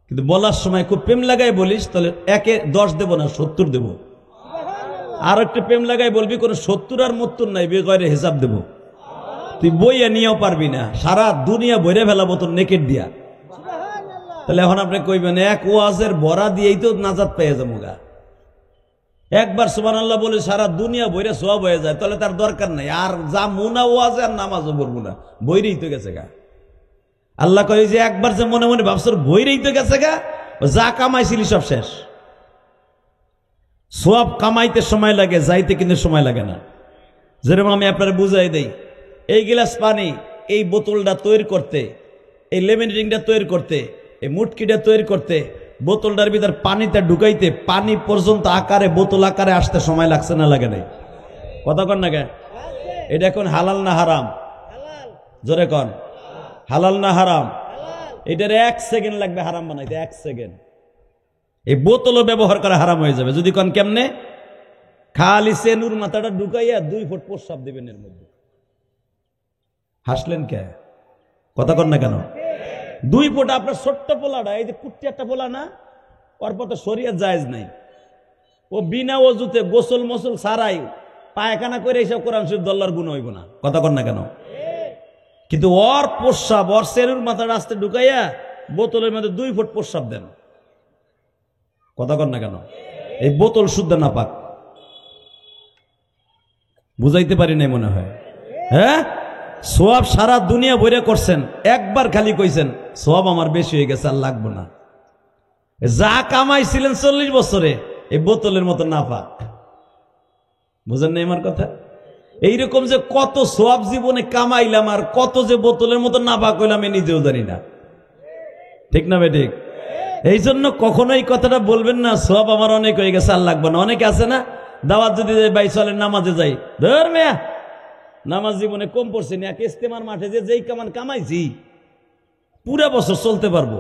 B: কিন্তু বলার সময় খুব প্রেম লাগাই বলিস, তাহলে 1-এ 10 দেব না, 70 দেব। আর একটু প্রেম লাগাই বলবি, কোনো 70 আর 70 নাই, বেগরে হিসাব দেব। তুই বইয়া নিয়েও পারবি না, সারা দুনিয়া বইরে ফেলাবো তোর নেকেট দিয়া। তাহলে এখন আপনি কইবেন, এক ওয়াজের ভরা দিয়েই তো নাজাত পেয়ে যাবো গা। একবার সুবহানাল্লাহ বলে সারা দুনিয়া বইরে সওয়াব হয়ে যায়, তাহলে তার দরকার নাই। আর যা মুনা ওয়াজে আর নামাজও পড়বো না, বইরেই তো গেছে গা। আল্লাহ কয় যে একবার যে মনে মনে ভাবছর বইরেই তো গেছে গা, যা কামাইছিলি সব শেষ। সওয়াব কামাইতে সময় লাগে, যাইতে কিন্তু সময় লাগে না। যেরকম আমি আপনারা বুঝাই দেই, এই গিলাস পানি, এই বোতলটা তৈরি করতে, এই লেমন ড্রিঙ্কটা তৈরি করতে, এই মুটকিটা তৈরি করতে, বোতলটার ভিতর পানিতে ঢুকাইতে, পানি পর্যন্ত আকারে বোতল আকারে আসতে সময় লাগছে না লাগে নাই? কথা কন না কে? এটা এখন হালাল না হারাম? জোরে কন, হালাল না হারাম? এটার 1 সেকেন্ড লাগবে হারাম বানাইতে, 1 সেকেন্ড। এই বোতলও ব্যবহার করা হারাম হয়ে যাবে। যদি কন কেমনে? খালি সেনুর মাথাটা ঢুকাইয়া 2 ফুট প্রস্রাব দিবেন এর মধ্যে। হাসলেন কে? কথা কন না কেন? 2 ফুট। আপনার ছোট্ট পোলাটা, এই যে কুট্টি একটা পোলা না, ওর পর তো শরীয়ত জায়েজ নাই। ও বিনা ওযুতে গোসল মোসল ছাড়াই পায়খানা করে এইসব কোরআন শরীফ দল্লার গুণ হইব না। কথা কন না কেন? কিন্তু ওর প্রস্রাব, ওর সেনুর মাথাটা আসতে ঢুকাইয়া বোতলের মধ্যে 2 ফুট প্রস্রাব দেন। কথা কন না কেন? এই বোতল শুদ্ধ না পাক। বুঝাইতে পারি নাই মনে হয়? হ্যাঁ, সওয়াব সারা দুনিয়া বইরে করছেন, একবার খালি কইছেন সওয়াব আমার বেশি হয়ে গেছে, আর লাগবো না। যা কামাইছিলেন 40 বছরে, এই বোতলের মতো না পাক। বুঝেন নাই আমার কথা? এইরকম যে কত সওয়াব জীবনে কামাইলাম, আর কত যে বোতলের মতো না পাক হইলাম, আমি নিজেও জানি না। ঠিক না বে ঠিক? এই জন্য কখনোই কথাটা বলবেন না সওয়াব আমার অনেক হয়ে গেছে, আর লাগবে না। অনেকে আছে না, দাওয়াত যদি যাই, ভাই চলেন নামাজে যাই, ধর মেয়া নামাজ জীবনে কম পড়ছে না, এক ইস্তেমার মাঠে যে যেই কামান কামাইছি পুরা বছর চলতে পারবো।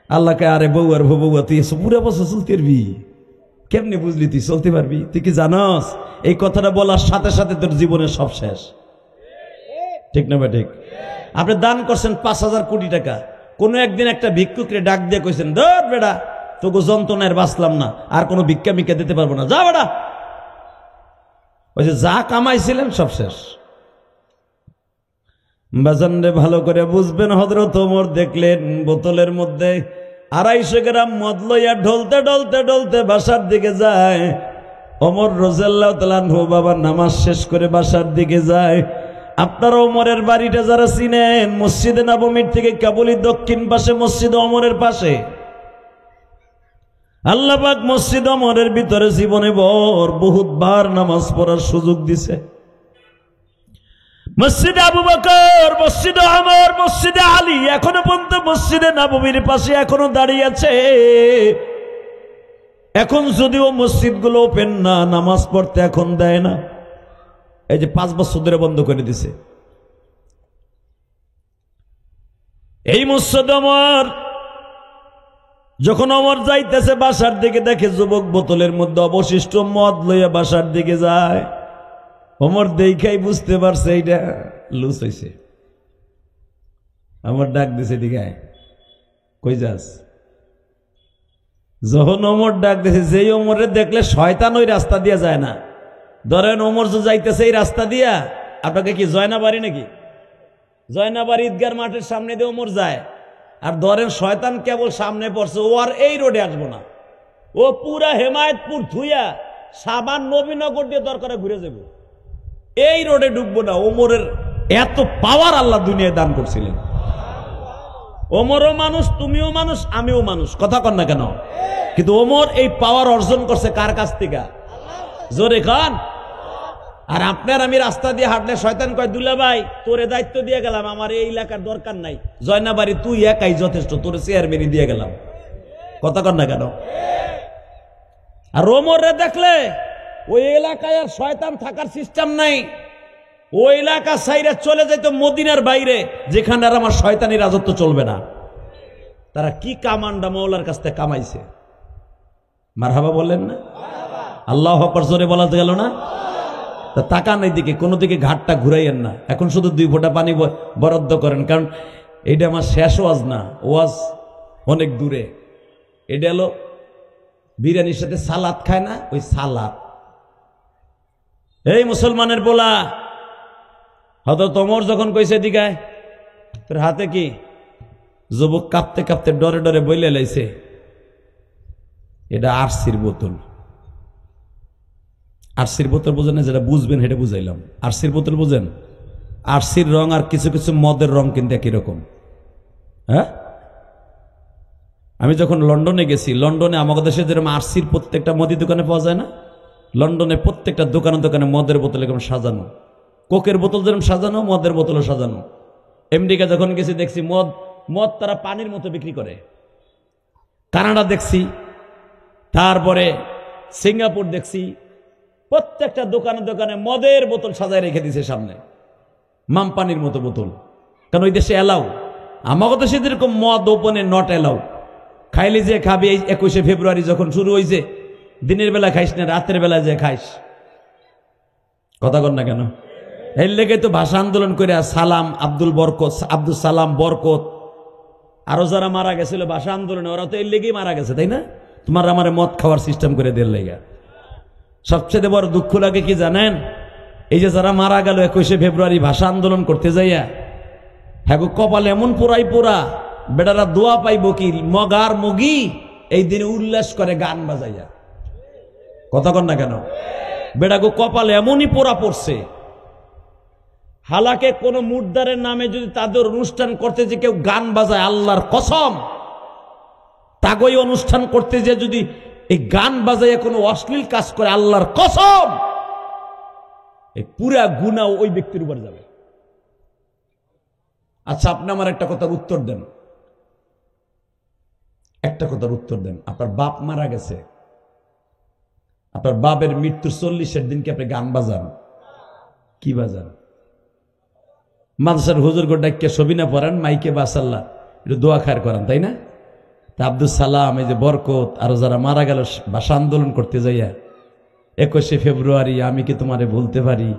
B: আল্লাহকে, আরে বউ আর বউয়া তুই পুরা বছর চলতে পারবি? কেমনে বুঝলি তুই চলতে পারবি? তুই কি জানস এই কথাটা বলার সাথে সাথে তোর জীবনের সব শেষ? ঠিক না ভাই ঠিক? আপনি দান করছেন 5,000 কোটি টাকা, কোন একদিন একটা ভিক্ষুকরে ডাক দিয়ে কইছেন, ধর বেটা তোকে যন্ত্রণায় বাঁচলাম না, আর কোনো ভিক্ষা মিক্ষা দিতে পারবো না, যা বেটা। ওই যে যা কামাইছিলেন সব শেষ। বাজানরে ভালো করে বুঝবেন, হযরত ওমর দেখলেন বোতলের মধ্যে 250 গ্রাম মদ লইয়া ঢলতে ঢলতে ঢলতে বাসার দিকে যায়। ওমর রাদিয়াল্লাহু তাআলা আনহু বাবা নামাজ শেষ করে বাসার দিকে যায়। আপনারা ওমরের বাড়িটা যারা চিনেন, মসজিদে নববীর থেকে কেবলই দক্ষিণ পাশে মসজিদ ওমরের পাশে। আল্লাহ পাক মসজিদ ওমরের ভিতরে জীবনে বহুতবার নামাজ পড়ার সুযোগ দিছে। মসজিদে আবু বকর, মসজিদে ওমর, মসজিদে আলী, এখনো পর্যন্ত মসজিদে নববীর পাশে এখনো দাঁড়িয়ে আছে। এখন যদিও মসজিদগুলো ওপেন না, নামাজ পড়তে এখন দেয় না। এই যে 5 বছর ধরে বন্ধ করে দিছে।
A: এই মুর্শিদ ওমর যখন ওমর যাইতেছে বাসার দিকে, দেখে যুবক বোতলের মধ্যে অবশিষ্ট মদ লইয়া বাসার দিকে যায়। ওমর দেখাই বুঝতে পারছে এইটা লুজ হয়েছে। আমার ডাক দিছে, দিকে কই যাস? যখন ওমর ডাক দিছে, যেই ওমরে দেখলে শয়তান ওই রাস্তা দিয়ে যায় না। ধরেন ওমর যে যাইতেছে এই রাস্তা দিয়া, আপনাকে কি জয়নাবাড়ি নাকি? জয়নাবাড়ি ঈদগার মাঠের সামনে দিয়ে ওমর যায়, আর ধরেন শয়তান কেবল সামনে পড়ছে, ও আর এই রোডে আসবো না, ও পুরা হেমায়তপুর থুইয়া সাবান নবীনগর দিয়ে দরকারে ঘুরে যাব, এই রোডে ঢুকবো না। ওমরের এত পাওয়ার আল্লাহ দুনিয়ায় দান করছিলেন। ওমরও মানুষ, তুমিও মানুষ, আমিও মানুষ, কথা কন না কেন? কিন্তু ওমর এই পাওয়ার অর্জন করছে কার কাছ থেকে? জোরে খান। আর আপনার আমি রাস্তা দিয়ে হাঁটলে শয়তান কয়, দুলা ভাই তোরে দায়িত্ব দিয়ে গেলাম, আমার এই এলাকার দরকার নাই, জয়নাবাড়ি তুই একাই যথেষ্ট, তোরে চেয়ারম্যানই দিয়ে গেলাম, কথা কন না কেন? আর ওমরে দেখলে ওই এলাকায় আর শয়তান থাকার সিস্টেম নাই, ওই এলাকা সাইরে চলে যেত মদিনার বাইরে, যেখানে আর আমার শয়তানি রাজত্ব চলবে না। তারা কি কামান্ডা মৌলার কাছ থেকে কামাইছে, মারহাবা বললেন না? আল্লাহু আকবার জোরে বলা গেল না? তা তাকান এই দিকে, কোনো দিকে ঘাটটা ঘুরাইয়েন না। এখন শুধু 2 ফোঁটা পানি বরাদ্দ করেন, কারণ এইটা আমার শেষ ওয়াজ না, ওয়াজ অনেক দূরে। এটা হলো বিরিয়ানির সাথে সালাদ খায় না, ওই সালাদ। এই মুসলমানের বলা হযরত ওমর যখন কইছে দিগায়, তোর হাতে কি? যুবক কাঁপতে কাঁপতে ডরে ডরে বইলে লাইছে, এটা আরসির বোতল। আরসির বোতল বুঝেন না? যেটা বুঝবেন সেটা বুঝাইলাম। আরসির বোতল বুঝেন? আরসির রং আর কিছু কিছু মদের রং কিন্তু একই রকম। হ্যাঁ, আমি যখন লন্ডনে গেছি, লন্ডনে আমাদের দেশে যেরকম আরসির প্রত্যেকটা মদি দোকানে পাওয়া যায় না, লন্ডনে প্রত্যেকটা দোকানে দোকানে মদের বোতল এরকম সাজানো, কোকের বোতল যেরকম সাজানো, মদের বোতলও সাজানো। আমেরিকা যখন গেছি দেখছি মদ তারা পানির মতো বিক্রি করে। কানাডা দেখছি, তারপরে সিঙ্গাপুর দেখছি, প্রত্যেকটা দোকানে দোকানে মদের বোতল সাজায় রেখে দিছে সামনে, মামপানির মতো বোতল। কারণ ওই দেশে এলাও, আমাদের দেশে যেরকম মদ ওপেনে নট এলাও, খাইলে যে খাবি। এই 21শে ফেব্রুয়ারি যখন শুরু হয়েছে, দিনের বেলা খাইস না, রাতের বেলা যে খাইস, কথা কর না কেন? এর লেগে তো ভাষা আন্দোলন করে সালাম আব্দুল সালাম বরকত আরো যারা মারা গেছিল ভাষা আন্দোলনে, ওরা তো এর লেগেই মারা গেছে, তাই না? তোমার আমার মদ খাওয়ার সিস্টেম করে দেওয়ার লেগে। সবচেয়ে বড় দুঃখ লাগে কি জানেন? এই যে যারা মারা গেল 21শে ফেব্রুয়ারি ভাষা আন্দোলন করতে যাইয়া, হ্যাঁ কপাল এমন পোড়াই পোড়া, বেটারা দোয়া পাইব কি? মগার মগি এই দিনে উল্লাস করে গান বাজাইয়া, কথা কন না কেন? বেটাগো কপাল এমনই পোড়া পড়ছে। হালাকে কোন মুর্দারের নামে যদি তাদের অনুষ্ঠান করতে যে কেউ গান বাজায়, আল্লাহর কসম, তাগই অনুষ্ঠান করতে যে যদি এই গান বাজাইয়া কোনো অশ্লীল কাজ করে, আল্লাহর কসম, এই পুরা গুনাহ ওই ব্যক্তির উপর যাবে। আচ্ছা, আপনি আমার একটা কথার উত্তর দেন, একটা কথার উত্তর দেন। আপনার বাপ মারা গেছে, আপনার বাপের মৃত্যুর 40-এর দিনকে আপনি গান বাজান? কি বাজান? মাদ্রাসার হুজুর গোডাইকে সবিনা পড়ান, মাইকে বাসাল্লাহ একটু দোয়া খায়ের করান, তাই না? তা আব্দুল সালাম, এই যে বরকত, আরো যারা মারা গেল ভাষা আন্দোলন করতে যাইয়া 21শে ফেব্রুয়ারি, আমি কি তোমারে বলতে পারি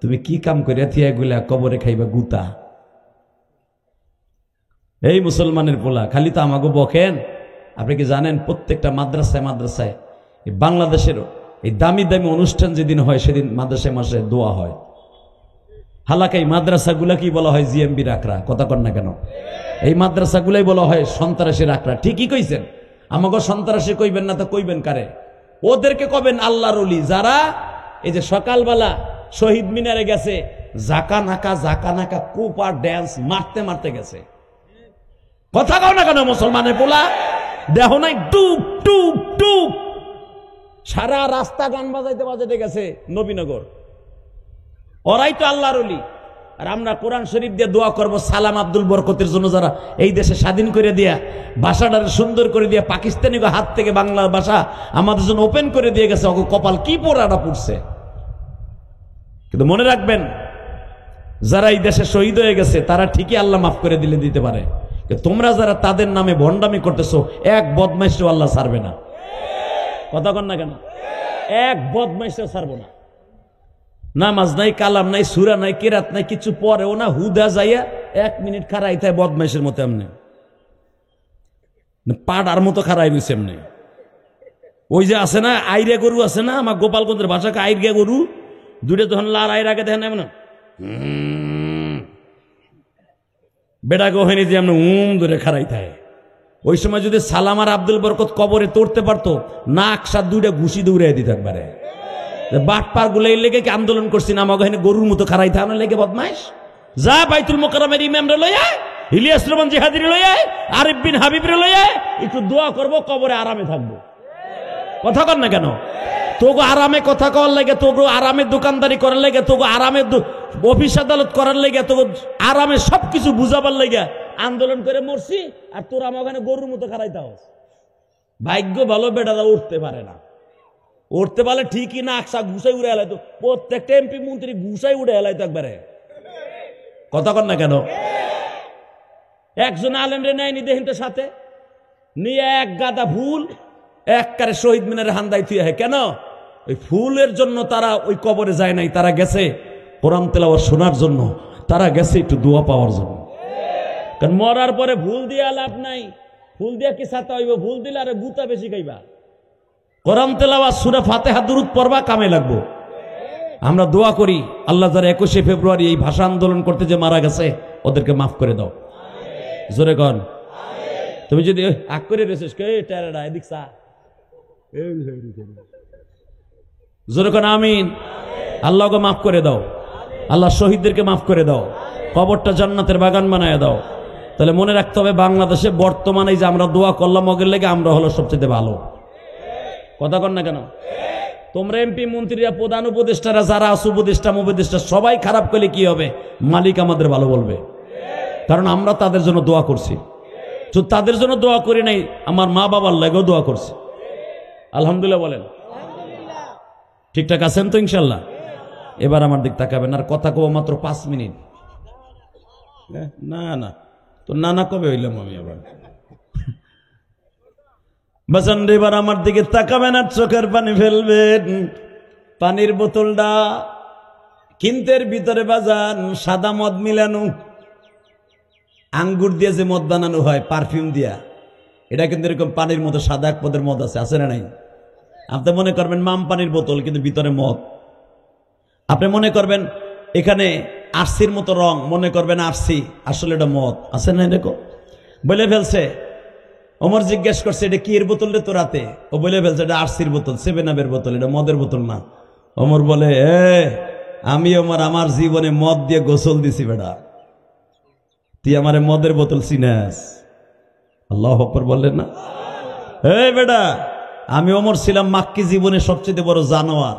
A: তুমি কি কাম করিয়া থিয়া গুলা কবরে খাইবা গুতা? এই মুসলমানের পোলা খালি তো আমাকে বকেন। আপনি কি জানেন প্রত্যেকটা মাদ্রাসায় মাদ্রাসায় এই বাংলাদেশের এই দামি দামি অনুষ্ঠান যেদিন হয়, সেদিন মাদ্রাসায় মাসে দোয়া হয়। হালাকাই মাদ্রাসাগুলা কি বলা হয়? জিএমবি রাখরা, কথা কন না কেন? এই মাদ্রাসাগুলাই বলা হয় সন্ত্রাসী রাখরা। ঠিকই কইছেন, আমাকে সন্ত্রাসী কইবেন না তো কইবেন কারে? ওদেরকে কবেন আল্লাহর ওলি, যারা এই যে সকালবেলা শহীদ মিনারে গেছে, জাকা নাকা কুপা ড্যান্স মারতে মারতে গেছে, কথা কও না কেন? মুসলমানের পোলা দেহ নাই টুপ টুপ টুপ, সারা রাস্তা গান বাজাইতে বাজাইতে গেছে নবীনগর। ওরাই তো আল্লাহর ওলি। আর আমরা কোরআন শরীফ দিয়ে দোয়া করব সালাম আব্দুল বরকতের জন্য, যারা এই দেশে স্বাধীন করে দিয়া, ভাষাটারে সুন্দর করে দিয়া, পাকিস্তানি হাত থেকে বাংলা ভাষা আমাদের জন্য ওপেন করে দিয়ে গেছে। ওকে কপাল কি পোড়াটা পড়ছে। কিন্তু মনে রাখবেন, যারা এই দেশে শহীদ হয়ে গেছে তারা ঠিকই আল্লাহ মাফ করে দিতে পারে,
B: তোমরা যারা তাদের নামে ভণ্ডামি করতেছো, এক বদমাইশও আল্লাহ ছাড়বে না। কথা কন না কেন? এক বদমাইশও ছাড়বো না। নামাজ নাই, কালাম নাই, সূরা নাই, কিরাত নাই, কিছু পরেও না, হুদা যাইয়া 1 মিনিট খারাই থাকে বদমাইশের মতো। এমনি পাড়ার মতো খারাই রয়েছে এমনি। ওই যে আছে না আইরিয়া গরু আছে না, আমার গোপালগঞ্জের ভাষাকে আইরিয়া গরু, দুটো যখন লাল আইর আগে দেখেন এমন বেড়াকে হয়নি যে এমন ধরে খারাই থাকে। ওই সময় যদি সালাম আর আব্দুল বরকত কবরে তড়তে পারতো, নাক সাত দুইটা ঘুষি দৌড়াই দিতে একবারে। বাটপার গুলাই লেগে কি আন্দোলন করছি না, আমাকে গরুর মতো খারাই থাকানো লেগে বদমাইশ। যা বাইতুল মোকাররমের ইমামরে লই আয়, ইলিয়াস রহমান জিহাদিরে লই আয়, আরিফ বিন হাবিবরে লই আয়, একটু দোয়া করবো, কবরে আরামে থাকবো। কথা কর না কেন? তোগো আরামে কথা কওয়ার লেগে, তোগো আরামে দোকানদারি করার লেগে, তোগো আরামে অফিস আদালত করার লেগে, তোগো আরামে সবকিছু বুঝাবার লেগে আন্দোলন করে মরছি, আর তোর আমার ওখানে গরুর মতো খারাইতে হস। ভাগ্য ভালো বেটারা উঠতে পারে না। উঠতে পারলে ঠিকই না, আকসা ঘুষাই উড়ে এলাইতো, প্রত্যেকটা এমপি মন্ত্রী ঘুষাই উড়ে এলাইতো একবারে। কথা কর না কেন? একজন আলেমরে নেয়নি দেহিনটার সাথে নিয়ে এক গাদা ফুল একবারে শহীদ মিনারে হান্দাই থুয়ে। কেন? ওই ফুলের জন্য তারা ওই কবরে যায় নাই, তারা গেছে কোরআন তেলাওয়াত শোনার জন্য, তারা গেছে একটু দোয়া পাওয়ার জন্য। কারণ মরার পরে ফুল দিয়ে লাভ নাই। ফুল দিয়ে কি ছাতা হইব? ফুল দিলে আরে গুতা বেশি খাইবা। কোরআন তেলাওয়াত সূরা ফাতিহা দুরূদ পড়বা, কামে লাগবো। আমরা দোয়া করি, আল্লাহ যারা 21শে ফেব্রুয়ারি এই ভাষা আন্দোলন করতে যে মারা গেছে, ওদেরকে মাফ করে দাও। জোরে কন। তুমি যদি আগ করে রেছিস টেরাডা এদিক চা, জোরে কন আমিন। আল্লাহকে মাফ করে দাও, আল্লাহ শহীদদেরকে মাফ করে দাও, কবরটা জান্নাতের বাগান বানায় দাও। তাহলে মনে রাখতে হবে, বাংলাদেশে বর্তমানে যে আমরা দোয়া করলাম ওগের লেগে আমরা হলো সবচেয়ে ভালো। কথা কন না কেন? তোমরা এমপি মন্ত্রীরা, প্রধান উপদেষ্টারা, যারা আছে উপদেষ্টা উপদেষ্টা, সবাই খারাপ করলে কি হবে? মালিক আমাদের ভালো বলবে, কারণ আমরা তাদের জন্য দোয়া করছি। তো তাদের জন্য দোয়া করি নাই, আমার মা বাবার লাগেও দোয়া করছি। আলহামদুলিল্লাহ বলেন। ঠিকঠাক আছেন তো ইনশাল্লাহ? এবার আমার দিক তাকাবেন, আর কথা কব মাত্র 5 মিনিট। না না তো না কবে হইলাম আমি আবার? বাজান এবার আমার দিকে তাকাবেন আর চোখের পানি ফেলবেন। পানির বোতলটা কিন্তের ভিতরে বাজান সাদা মদ মিলানো, আঙ্গুর দিয়ে যে মদ বানানো হয় পারফিউম দিয়া, এটা কিন্তু এরকম পানির মতো সাদা এক পদের মদ আছে না নাই? আপনি মনে করবেন মাম পানির বোতল, কিন্তু ভিতরে মদ। আপনি মনে করবেন এখানে আরসির মতো রং, মনে করবেন আরসি, আসলে এটা মদ। আছে না? এরকম বলে ফেলছে। ওমর জিজ্ঞেস করছে, এটা কি এর বোতল রে তোরাতে? ও বলে ফেলছে, এটা আরসির বোতল, 7 আপের বোতল, এটা মদের বোতল না। ওমর বলে, আমি ওমর আমার জীবনে মদ দিয়ে গোসল দিছি বেটা, তুই আমারে মদের বোতল চিনাস? আল্লাহু আকবার বললেন না? বেটা, আমি ওমর ছিলাম মাক্কি জীবনে সবচেয়ে বড় জানোয়ার।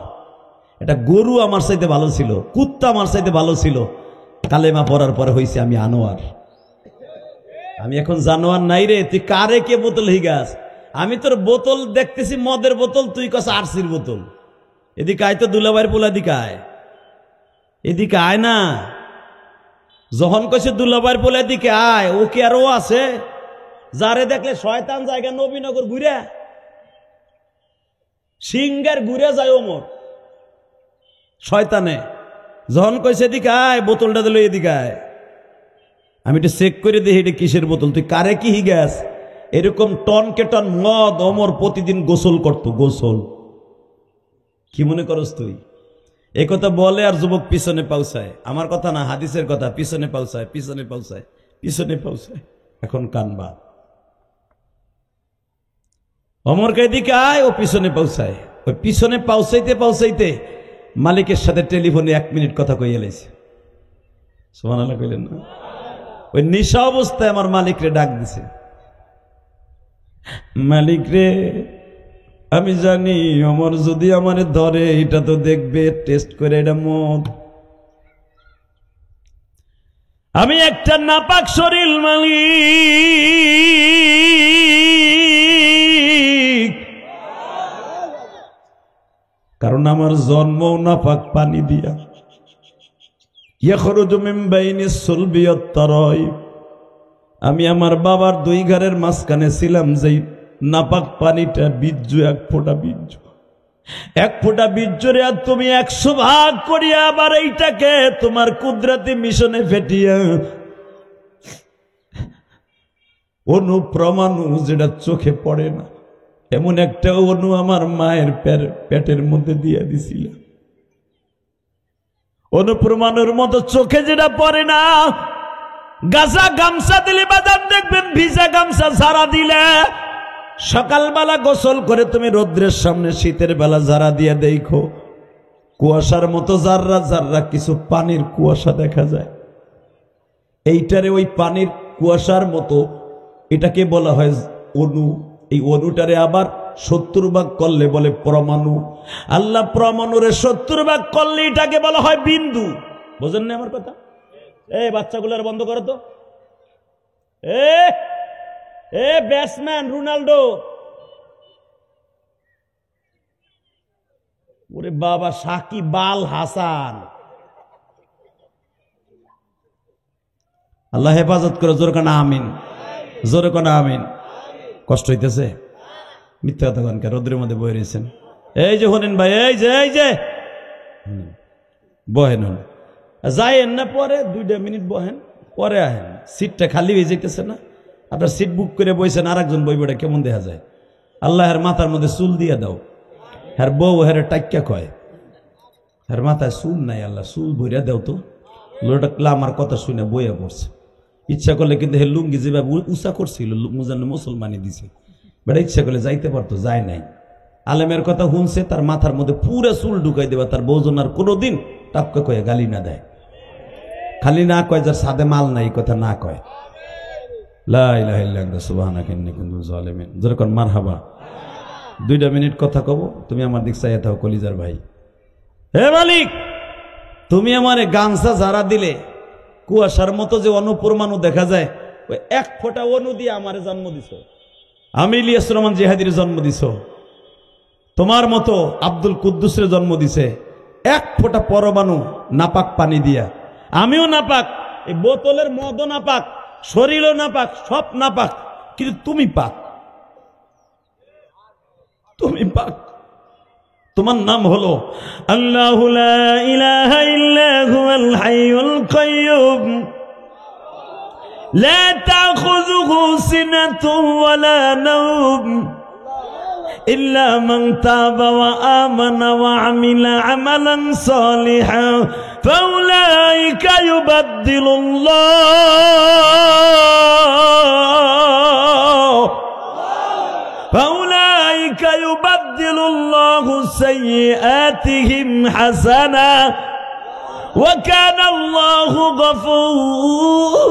B: এটা গরু আমার চাইতে ভালো ছিল, কুত্তা আমার চাইতে ভালো ছিল। কালেমা পড়ার পরে হয়েছে আমি আনোয়ার। আমি এখন জানোয়ার নাই রে। তুই কারে কে বোতল হিগাস? আমি তোর বোতল দেখতেছি মদের বোতল, তুই কস আরসির বোতল। এদিকে আয় তো, দুলাভাইয়ের পোলা দিকে আয়, এদিকে আয় না। যখন কইছে দুলাভাইয়ের পোলা দিকে আয়, ও কি আর ও আছে যারে দেখলে শয়তান জায়গা নবীনগর ঘুরে সিঙ্গার ঘুরে যায় ওমর শয়তানে। যখন কইছে এদিকে আয়, বোতলটা দিল এদিকে আয়, আমি একটু চেক করে দেখি এটা কিসের বোতল। তুই কারে কি হিগাস? এরকম টনকে টন মদ ওমর প্রতিদিন গোসল করত। গোসল কি মনে করস তুই? এ কথা বলে আর যুবক পিছনে পাউসায়। আমার কথা না, হাদিসের কথা। পিছনে পাউসায়, পিছনে পাউসায়, পিছনে পাউসায়। এখন কানবা। ওমরকে এদিকে আয়, ও পিছনে পাউসায়। ওই পিছনে পাউসাইতে পাউসাইতে মালিকের সাথে টেলিফোনে 1 মিনিট কথা কই এলাইছে। সুবহানাল্লাহ কইলেন না? ওই নিশা অবস্থায় আমার মালিক রে ডাক দিছে, মালিক রে, আমি জানি ওমর যদি আমারে ধরে, এটা তো দেখবে টেস্ট করে এটা মদ। আমি একটা নাপাক শরীর মালিক, কারণ আমার জন্ম নাপাক পানি দিয়া। ইয়াখরুজু মিন বাইনিস সুলবি ওয়াত তারাইব,
A: আমি আমার বাবার দুই ঘরের মাঝখানে ছিলাম, যেই নাপাক পানিটা বীর্য, এক ফোঁটা বীর্য, এক ফোঁটা বীর্যরে আর তুমি 100 ভাগ করিয়া আবার এইটাকে তোমার কুদরতি মিশনে ফেটিয়া অনু প্রমাণু, যেটা চোখে পড়ে না, এমন একটা অনু আমার মায়ের পেটের মধ্যে দিয়ে দিছিল। অনুপ্রমাণের মতো চোখে যেটা পড়ে না, গাছা গামছা দিলে বাজার দেখবেন, ভিজা গামছা ঝাড়া দিলে সকালবেলা গোসল করে তুমি রোদ্রের সামনে শীতের বেলা ঝাড়া দিয়ে দেখো, কুয়াশার মতো জাররা জাররা কিছু পানির কুয়াশা দেখা যায়। এইটারে ওই পানির কুয়াশার মতো, এটাকে বলা হয় অনু। এই অনুটারে আবার 70 ভাগ করলে বলে পরমাণু। আল্লাহ পরমাণুরে 70 ভাগ করলে এটাকে বলা হয় বিন্দু। বোঝেন না আমার কথা? এই বাচ্চাগুলার বন্ধ করো তো। ব্যাটসম্যান রোনাল্ডো, ওরে বাবা সাকিব আল হাসান, আল্লাহ হেফাজত করে। জোর কানা আমিন, জোরে কানা আমিন। কষ্ট হইতেছে? মিথ্যা কথা কন, রোদ্রের মধ্যে বয়ে রয়েছেন। এই যে হলেন ভাই, এই যে বহেন, যাইয়েন না, পরে 2 মিনিট বহেন, পরে আহেন। সিটটা খালি হয়ে যাইতেছে না? আপনার সিট বুক করে বইছেন, আর একজন বইবেটা কেমন দেখা যায়? আল্লাহর মাথার মধ্যে চুল দিয়ে দাও। হ্যার বউ হ্যারে টাইক্কা কয়, হ্যার মাথায় চুল নাই, আল্লাহ চুল ভরিয়া দেও তো। লোকটা আমার কথা শুনে বইয়া পড়ছে। ইচ্ছা করলে কিন্তু হে লুঙ্গি যেভাবে উঁচা করছিল, মুজান্ন মুসলমানি দিছে, বেটা ইচ্ছা করলে যাইতে পারতো, যায় নাই। আলেমের কথা শুনছে, তার মাথার মধ্যে পুরো চুল ঢুকাই দেবা, তার বউজন আর কোনোদিন টাপকা কয়ে গালি না দেয়। খালি না কয় যার সাদে মাল নাই, কথা না কয়। লা ইলাহা ইল্লা আনতা সুবহানাকা ইন্নী কুনতু মিনাজ জালিমিন। যেরকম মারহাবা। 2 মিনিট কথা কব, তুমি আমার দিক চাইয়া থাও কলিজার ভাই। হে মালিক, তুমি আমারে গামছা যারা দিলে, কুয়াশার মতো যে অনুপরমাণু দেখা যায়, ওই 1 ফোঁটা অনু দিয়ে আমারে জন্ম দিছো। আমি ইলিয়াস রহমান জিহাদির জন্ম দিছো, তোমার মতো আব্দুল কুদ্দুসের জন্ম দিছে 1 ফোঁটা পরমাণু নাপাক পানি দিয়া। আমিও নাপাক, এই বোতলের মদও নাপাক, শরীরও নাপাক, সব নাপাক, কিন্তু তুমি পাক, তুমি পাক। তোমার নাম হলো আল্লাহু লা ইলাহা ইল্লা হুয়াল হাইয়ুল কাইয়্যুম লা তাখুযুহু সিনাতুন ওয়ালা নাওম ইল্লা মান তাবা ওয়া আমানা ওয়া আমিলা আমালান সালিহান ফাউলাইকা ইউবাদদিলুল্লাহু সাইয়্যাতিহিম হাসানা ওয়া কানা আল্লাহু গফুরার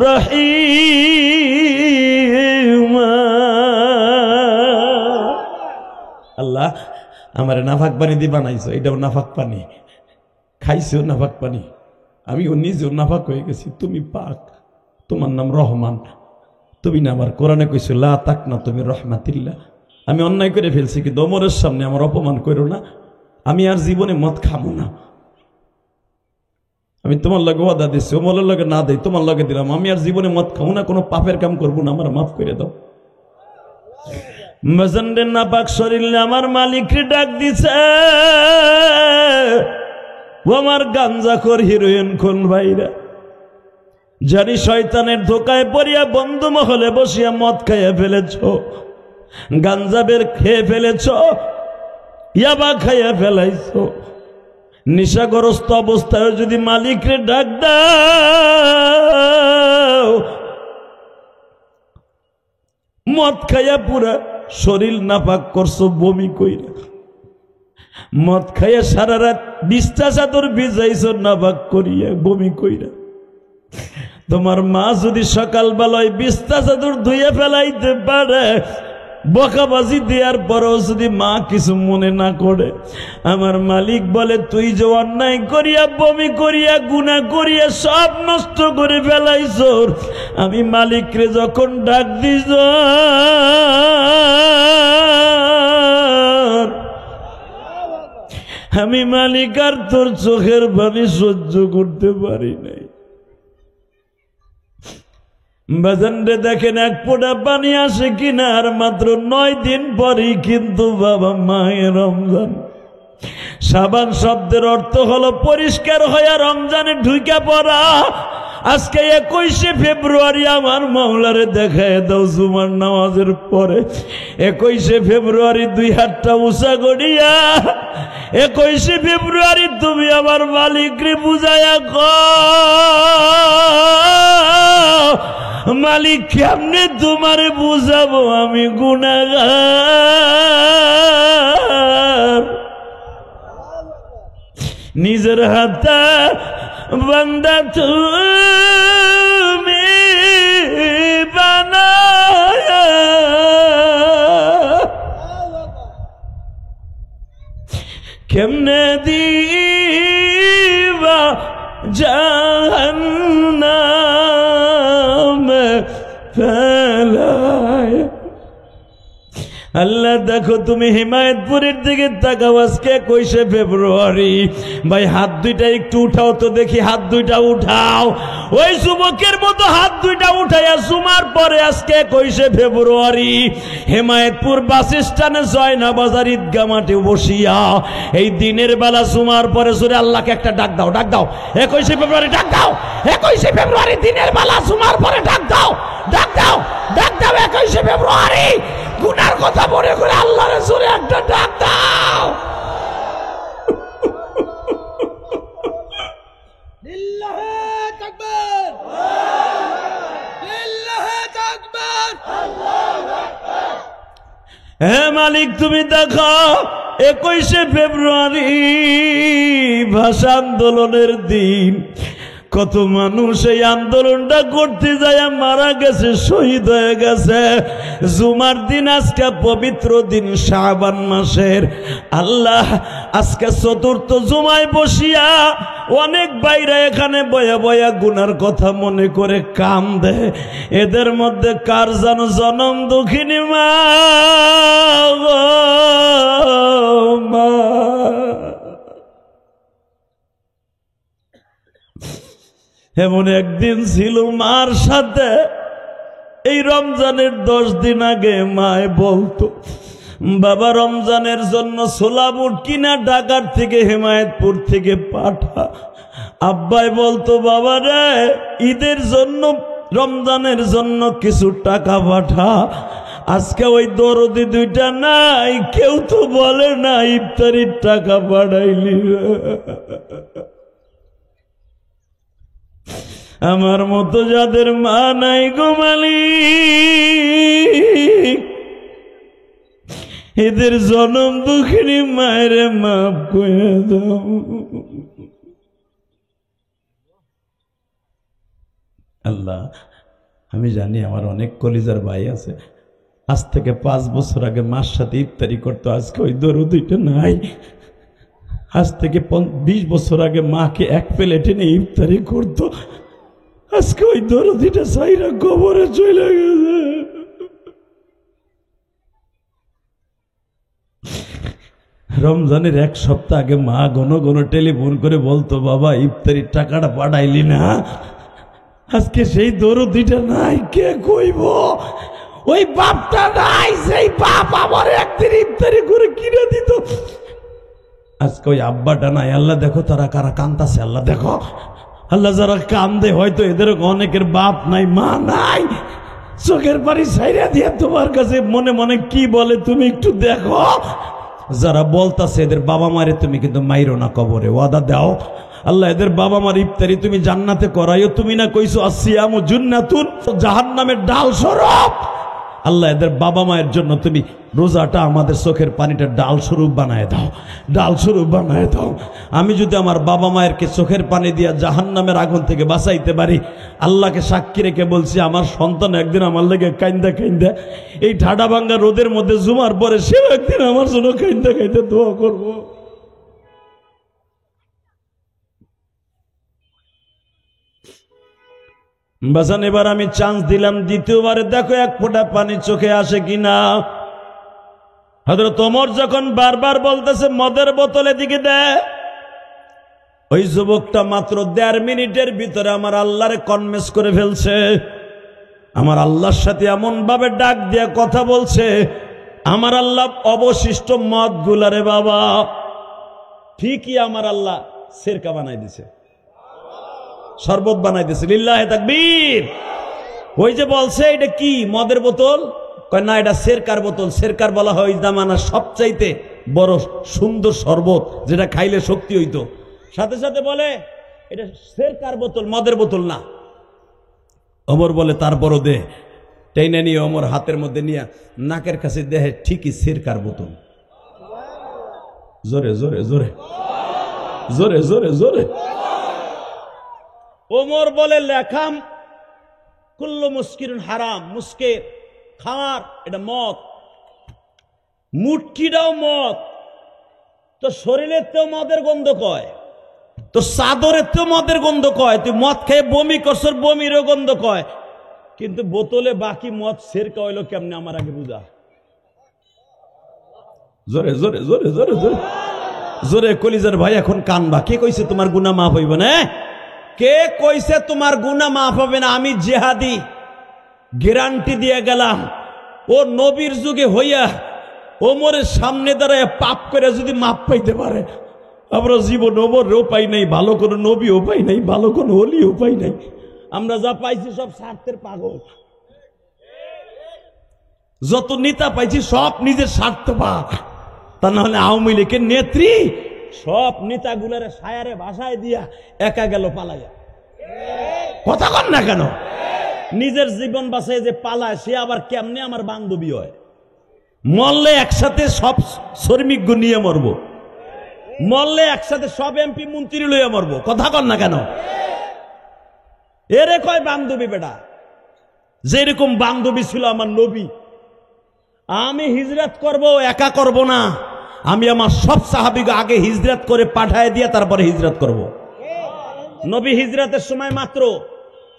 A: রহিম। আল্লাহ আমারে নাফাক পানি দিয়ে বানাইছো, এটাও নাফাক পানি, খাইছো নাফাক পানি, আমিও নিজেও নাফাক হয়ে গেছি, তুমি পাক, তোমার নাম রহমান। তুমি না আমার কোরআনে কইছো লা তাকনা তুমি রহমাতিল্লাহ। আমি অন্যায় করে ফেলছি, কিন্তু ওমরের সামনে আমার অপমান করো না, আমি আর জীবনে মদ খাবো না। আমি তোমার লগে ওয়াদা দিচ্ছি, ওমরের লগে না দেই, তোমার লগে দিলাম, আমি আর জীবনে মদ খাবো না, কোনো পাপের কাম করবো না, আমার মাফ করে দাও। মজন্ডের নাপাক শরীর আমার মালিককে ডাক দিছে, ও আমার গাঞ্জাখোর হিরোইন কোন ভাইরা, জানি শয়তানের ধোকায় পড়িয়া বন্ধু মহলে বসিয়া মদ খাইয়া ফেলেছ, গাঞ্জাবের খেয়ে ফেলেছ, ইয়াবা খাইয়া ফেলাইছ, নিশাগ্রস্ত অবস্থায় যদি মালিকরে ডাক দাও, মদ খাইয়া পুরা শরীর নাপাক করছো, বমি কইরা মদ খাইয়া সারা রাত 20টা চাদর ভিজাইছো নাপাক করিয়া, বমি কইরা। তোমার মা যদি সকালবেলায় 20টা চাদর ধুইয়া ফেলাইতে পারে, বকাবাজি দেওয়ার পরেও যদি মা কিছু মনে না করে, আমার মালিক বলে তুই যে অন্যায় করিয়া বমি করিয়া গুনাহ করিয়া সব নষ্ট করে ফেলাইছ, আমি মালিকরে যখন ডাক দিছ, আমি মালিক আর তোর চোখের পানি সহ্য করতে পারি নাই। বাজানরে দেখেন এক ফোঁটা পানি আসে কিনা, আর মাত্র 9 দিন পরই কিন্তু বাবা মায়ের রমজান। শাবান শব্দের অর্থ হলো পরিষ্কার হয়ে রমজানে ঢুকে পড়া। আজকে 21শে ফেব্রুয়ারি আমার মাওলারে দেখায় দাও জুমার নামাজের পরে। 21শে ফেব্রুয়ারি 2 হাতটা উঁচা করিয়া 21শে ফেব্রুয়ারি তুমি আমার মালিকরে বুঝাইয়া মালিক কেমনে তোমারে বুঝাবো আমি গুনাহগার। নিজের হাতে বান্দা তুমি বানায়া কেমনে দিবা জাহান্নামে ফেলায়া। আল্লাহ দেখো তুমি হিমায়তপুরের দিকে তাকাও, আজকে 21শে ফেব্রুয়ারি। ভাই হাত দুইটা একটু উঠাও তো দেখি, হাত দুইটা উঠাও। ওই যুবকের মতো হাত দুইটা উঠাইয়া জুমার পরে আজকে 21শে ফেব্রুয়ারি হিমায়তপুর বাস স্ট্যান্ডে জয়না বাজার ঈদগাহ মাঠে বসিয়া এই দিনের বেলা জুমার পরে জোরে আল্লাহকে একটা ডাক দাও, ডাক দাও। 21শে ফেব্রুয়ারি ডাক দাও, 21শে ফেব্রুয়ারি দিনের বেলা জুমার পরে ডাক দাও, ডাক দাও, ডাক দাও। 21শে ফেব্রুয়ারি গুনার কথা মনে করে আল্লাহর জোরে একটা ডাক দাও।
C: লিল্লাহে তাকবীর, লিল্লাহে তাকবীর, আল্লাহু আকবার।
A: হে মালিক তুমি দেখো 21শে ফেব্রুয়ারি ভাষা আন্দোলনের দিন কত মানুষ এই আন্দোলনটা করতে যায় মারা গেছে, শহীদ হয়ে গেছে। জুমার দিন আজকে পবিত্র দিন শাবান মাসের। আল্লাহ আজকে 4র্থ জুমায় বসিয়া অনেক বাইরে এখানে বয়া বয়া গুনার কথা মনে করে কাম দেয়। এদের মধ্যে কার যেন জনম দুঃখিনী মা মা। এমন একদিন ছিল মার সাথে এই রমজানের 10 দিন আগে মায় বলতো, বাবা রমজানের জন্য ছোলা বুট কিনা ঢাকার থেকে হিমায়তপুর থেকে পাঠা। আব্বাই বলতো, বাবা রে ঈদের জন্য রমজানের জন্য কিছু টাকা পাঠা। আজকে ওই দরদি দুইটা নাই, কেউ তো বলে না ইফতারির টাকা পাঠাইলি। আমার মতো যাদের মা নাই গো মালিক, এদের জনম দুঃখিনী মায়ের মাফ করে দাও। আল্লাহ আমি জানি আমার অনেক কলিজার ভাই আছে, আজ থেকে 5 বছর আগে মার সাথে ইফতারি করতো, আজকে ওই দরদিটা নাই। আজ থেকে 20 বছর আগে মাকে 1 প্লেট এনে ইফতারি করতো, আজকে ওই দরদিটা সাইরা কবরে চলে গেছে। রমজানের 1 সপ্তাহ আগে মা ঘন ঘন টেলিফোন করে বলতো, বাবা ইফতারির টাকাটা পাঠাইলি না। আজকে সেই দরদিটা নাই, কে কইব? ওই বাপটা নাই, সেই বাপ আমার একদিন ইফতারি করে কিনে দিত। আজকে ওই আব্বাটা নাই। আল্লাহ দেখো তারা কারা কান্দাছে, আল্লাহ দেখো। আল্লাহ যারা কান্দে হয়তো এদের অনেকের বাপ নাই, মা নাই, চোখের পানি ছাইরা দিয়ে তোমার কাছে মনে মনে কি বলে তুমি একটু দেখো। যারা বলতাছে এদের বাবা মারে তুমি কিন্তু মাইরো না, কবরে ওয়াদা দাও। আল্লাহ এদের বাবা মার ইফতারি তুমি জান্নাতে করাইও। তুমি না কইছো আসিয়ামু জুন্নাতুন, জাহান্নামের ডাল স্বরূপ। আল্লাহ এদের বাবা মায়ের জন্য তুমি রোজাটা আমাদের চোখের পানিটা ডাল স্বরূপ বানায় দাও, ডাল স্বরূপ বানায় দাও। আমি যদি আমার বাবা মায়েরকে চোখের পানি দিয়া জাহান্নামের আগুন থেকে বাঁচাইতে পারি, আল্লাহকে সাক্ষী রেখে বলছি আমার সন্তান একদিন আমার লেগে কাইন্দা কাইন্দা এই ঠাডা ভাঙ্গা রোদের মধ্যে জুমার পরে সেও একদিন আমার জন্য কাইন্দা কাইন্দা দোয়া করবো। বাজান এবার আমি চান্স দিলাম, দ্বিতীয়বারে দেখো 1 ফোঁটা পানি চোখে আসে কিনা। হযরত ওমর যখন বারবার বলতেছে মদের বোতলে দিকে দে, ওই যুবকটা মাত্র 1.5 মিনিটের ভিতরে আমার আল্লাহরে কনভিন্স করে ফেলছে। আমার আল্লাহর সাথে এমন ভাবে ডাক দিয়ে কথা বলছে, আমার আল্লাহ অবশিষ্ট মদ গুলারে বাবা ঠিকই আমার আল্লাহ সিরকা বানাই দিছে, শরবত বানাই দিছে। লিল্লাহে তাকবীর। ওই যে বলছে এটা কি মদের বোতল, কয় না এটা সিরকার বোতল। সিরকার বলা হয় ওই জামানার সবচাইতে বড় সুন্দর শরবত, যেটা খাইলে শক্তি হইতো। সাথে সাথে বলে এটা সিরকার বোতল, মদের বোতল না। ওমর বলে তারপরও দে। টেনে নিয়ে ওমর হাতের মধ্যে নিয়ে নাকের কাছে দেহে ঠিকই সিরকার বোতল। জোরে জোরে জোরে জোরে জোরে জোরে। ওমর বলে লেখাম কুল্লু মুস্কিরুন হারাম, মুস্কির খামার এটা মদ, মুটকিটাও মদ। তো শরীরের তেও মদের গন্ধ কয়, তো চাদরের তেও মদের গন্ধ কয়। তুই মদ খেয়ে বমি করছর, বমিরও গন্ধ কয়। কিন্তু বোতলে বাকি মদ সিরকা হইলো কেমনে আমার আগে বুঝা। জোরে জোরে জোরে জোরে জোরে জোরে। কলিজার ভাই এখন কানবা। কে কইছে তোমার গুনাহ মাফ হইব না? কে কইছে তোমার গুনাহ মাফ হবে না? আমি জিহাদি গ্যারান্টি দিয়ে গেলাম, ও নবীর যুগে হইয়া ওমরের সামনে দাঁড়ায় পাপ করে যদি মাপ পাইতে পারে, আমরা জীবন ওমরেও পাই নাই, ভালো কোনো নবীও পাই নাই, ভালো কোনো ওলিও পাই নাই। আমরা যা পাইছি সব স্বার্থের পাগল। যত নেতা পাইছি সব নিজের স্বার্থ পাক। তা না হলে আওয়ামী লীগের নেত্রী সব নেতাগুলার সায়ারে ভাষায় দিয়া একা গেল পালাইয়া। কথা কন না কেন? নিজের জীবন বাঁচায় যে পালায় সে আবার কেমনে আমার বান্ধবী হয়? মরলে একসাথে সব শ্রমিক নিয়ে মরবো, মরলে একসাথে সব এমপি মন্ত্রী লইয়া মরবো। কথা কন না কেন? এরে কয় বান্ধবী বেটা। যেরকম বান্ধবী ছিল আমার নবী। আমি হিজরত করব, একা করব না, আমি আমার সব সাহাবীকে আগে হিজরত করে পাঠায় দিয়ে তারপরে হিজরত করব। নবী হিজরতের সময় মাত্র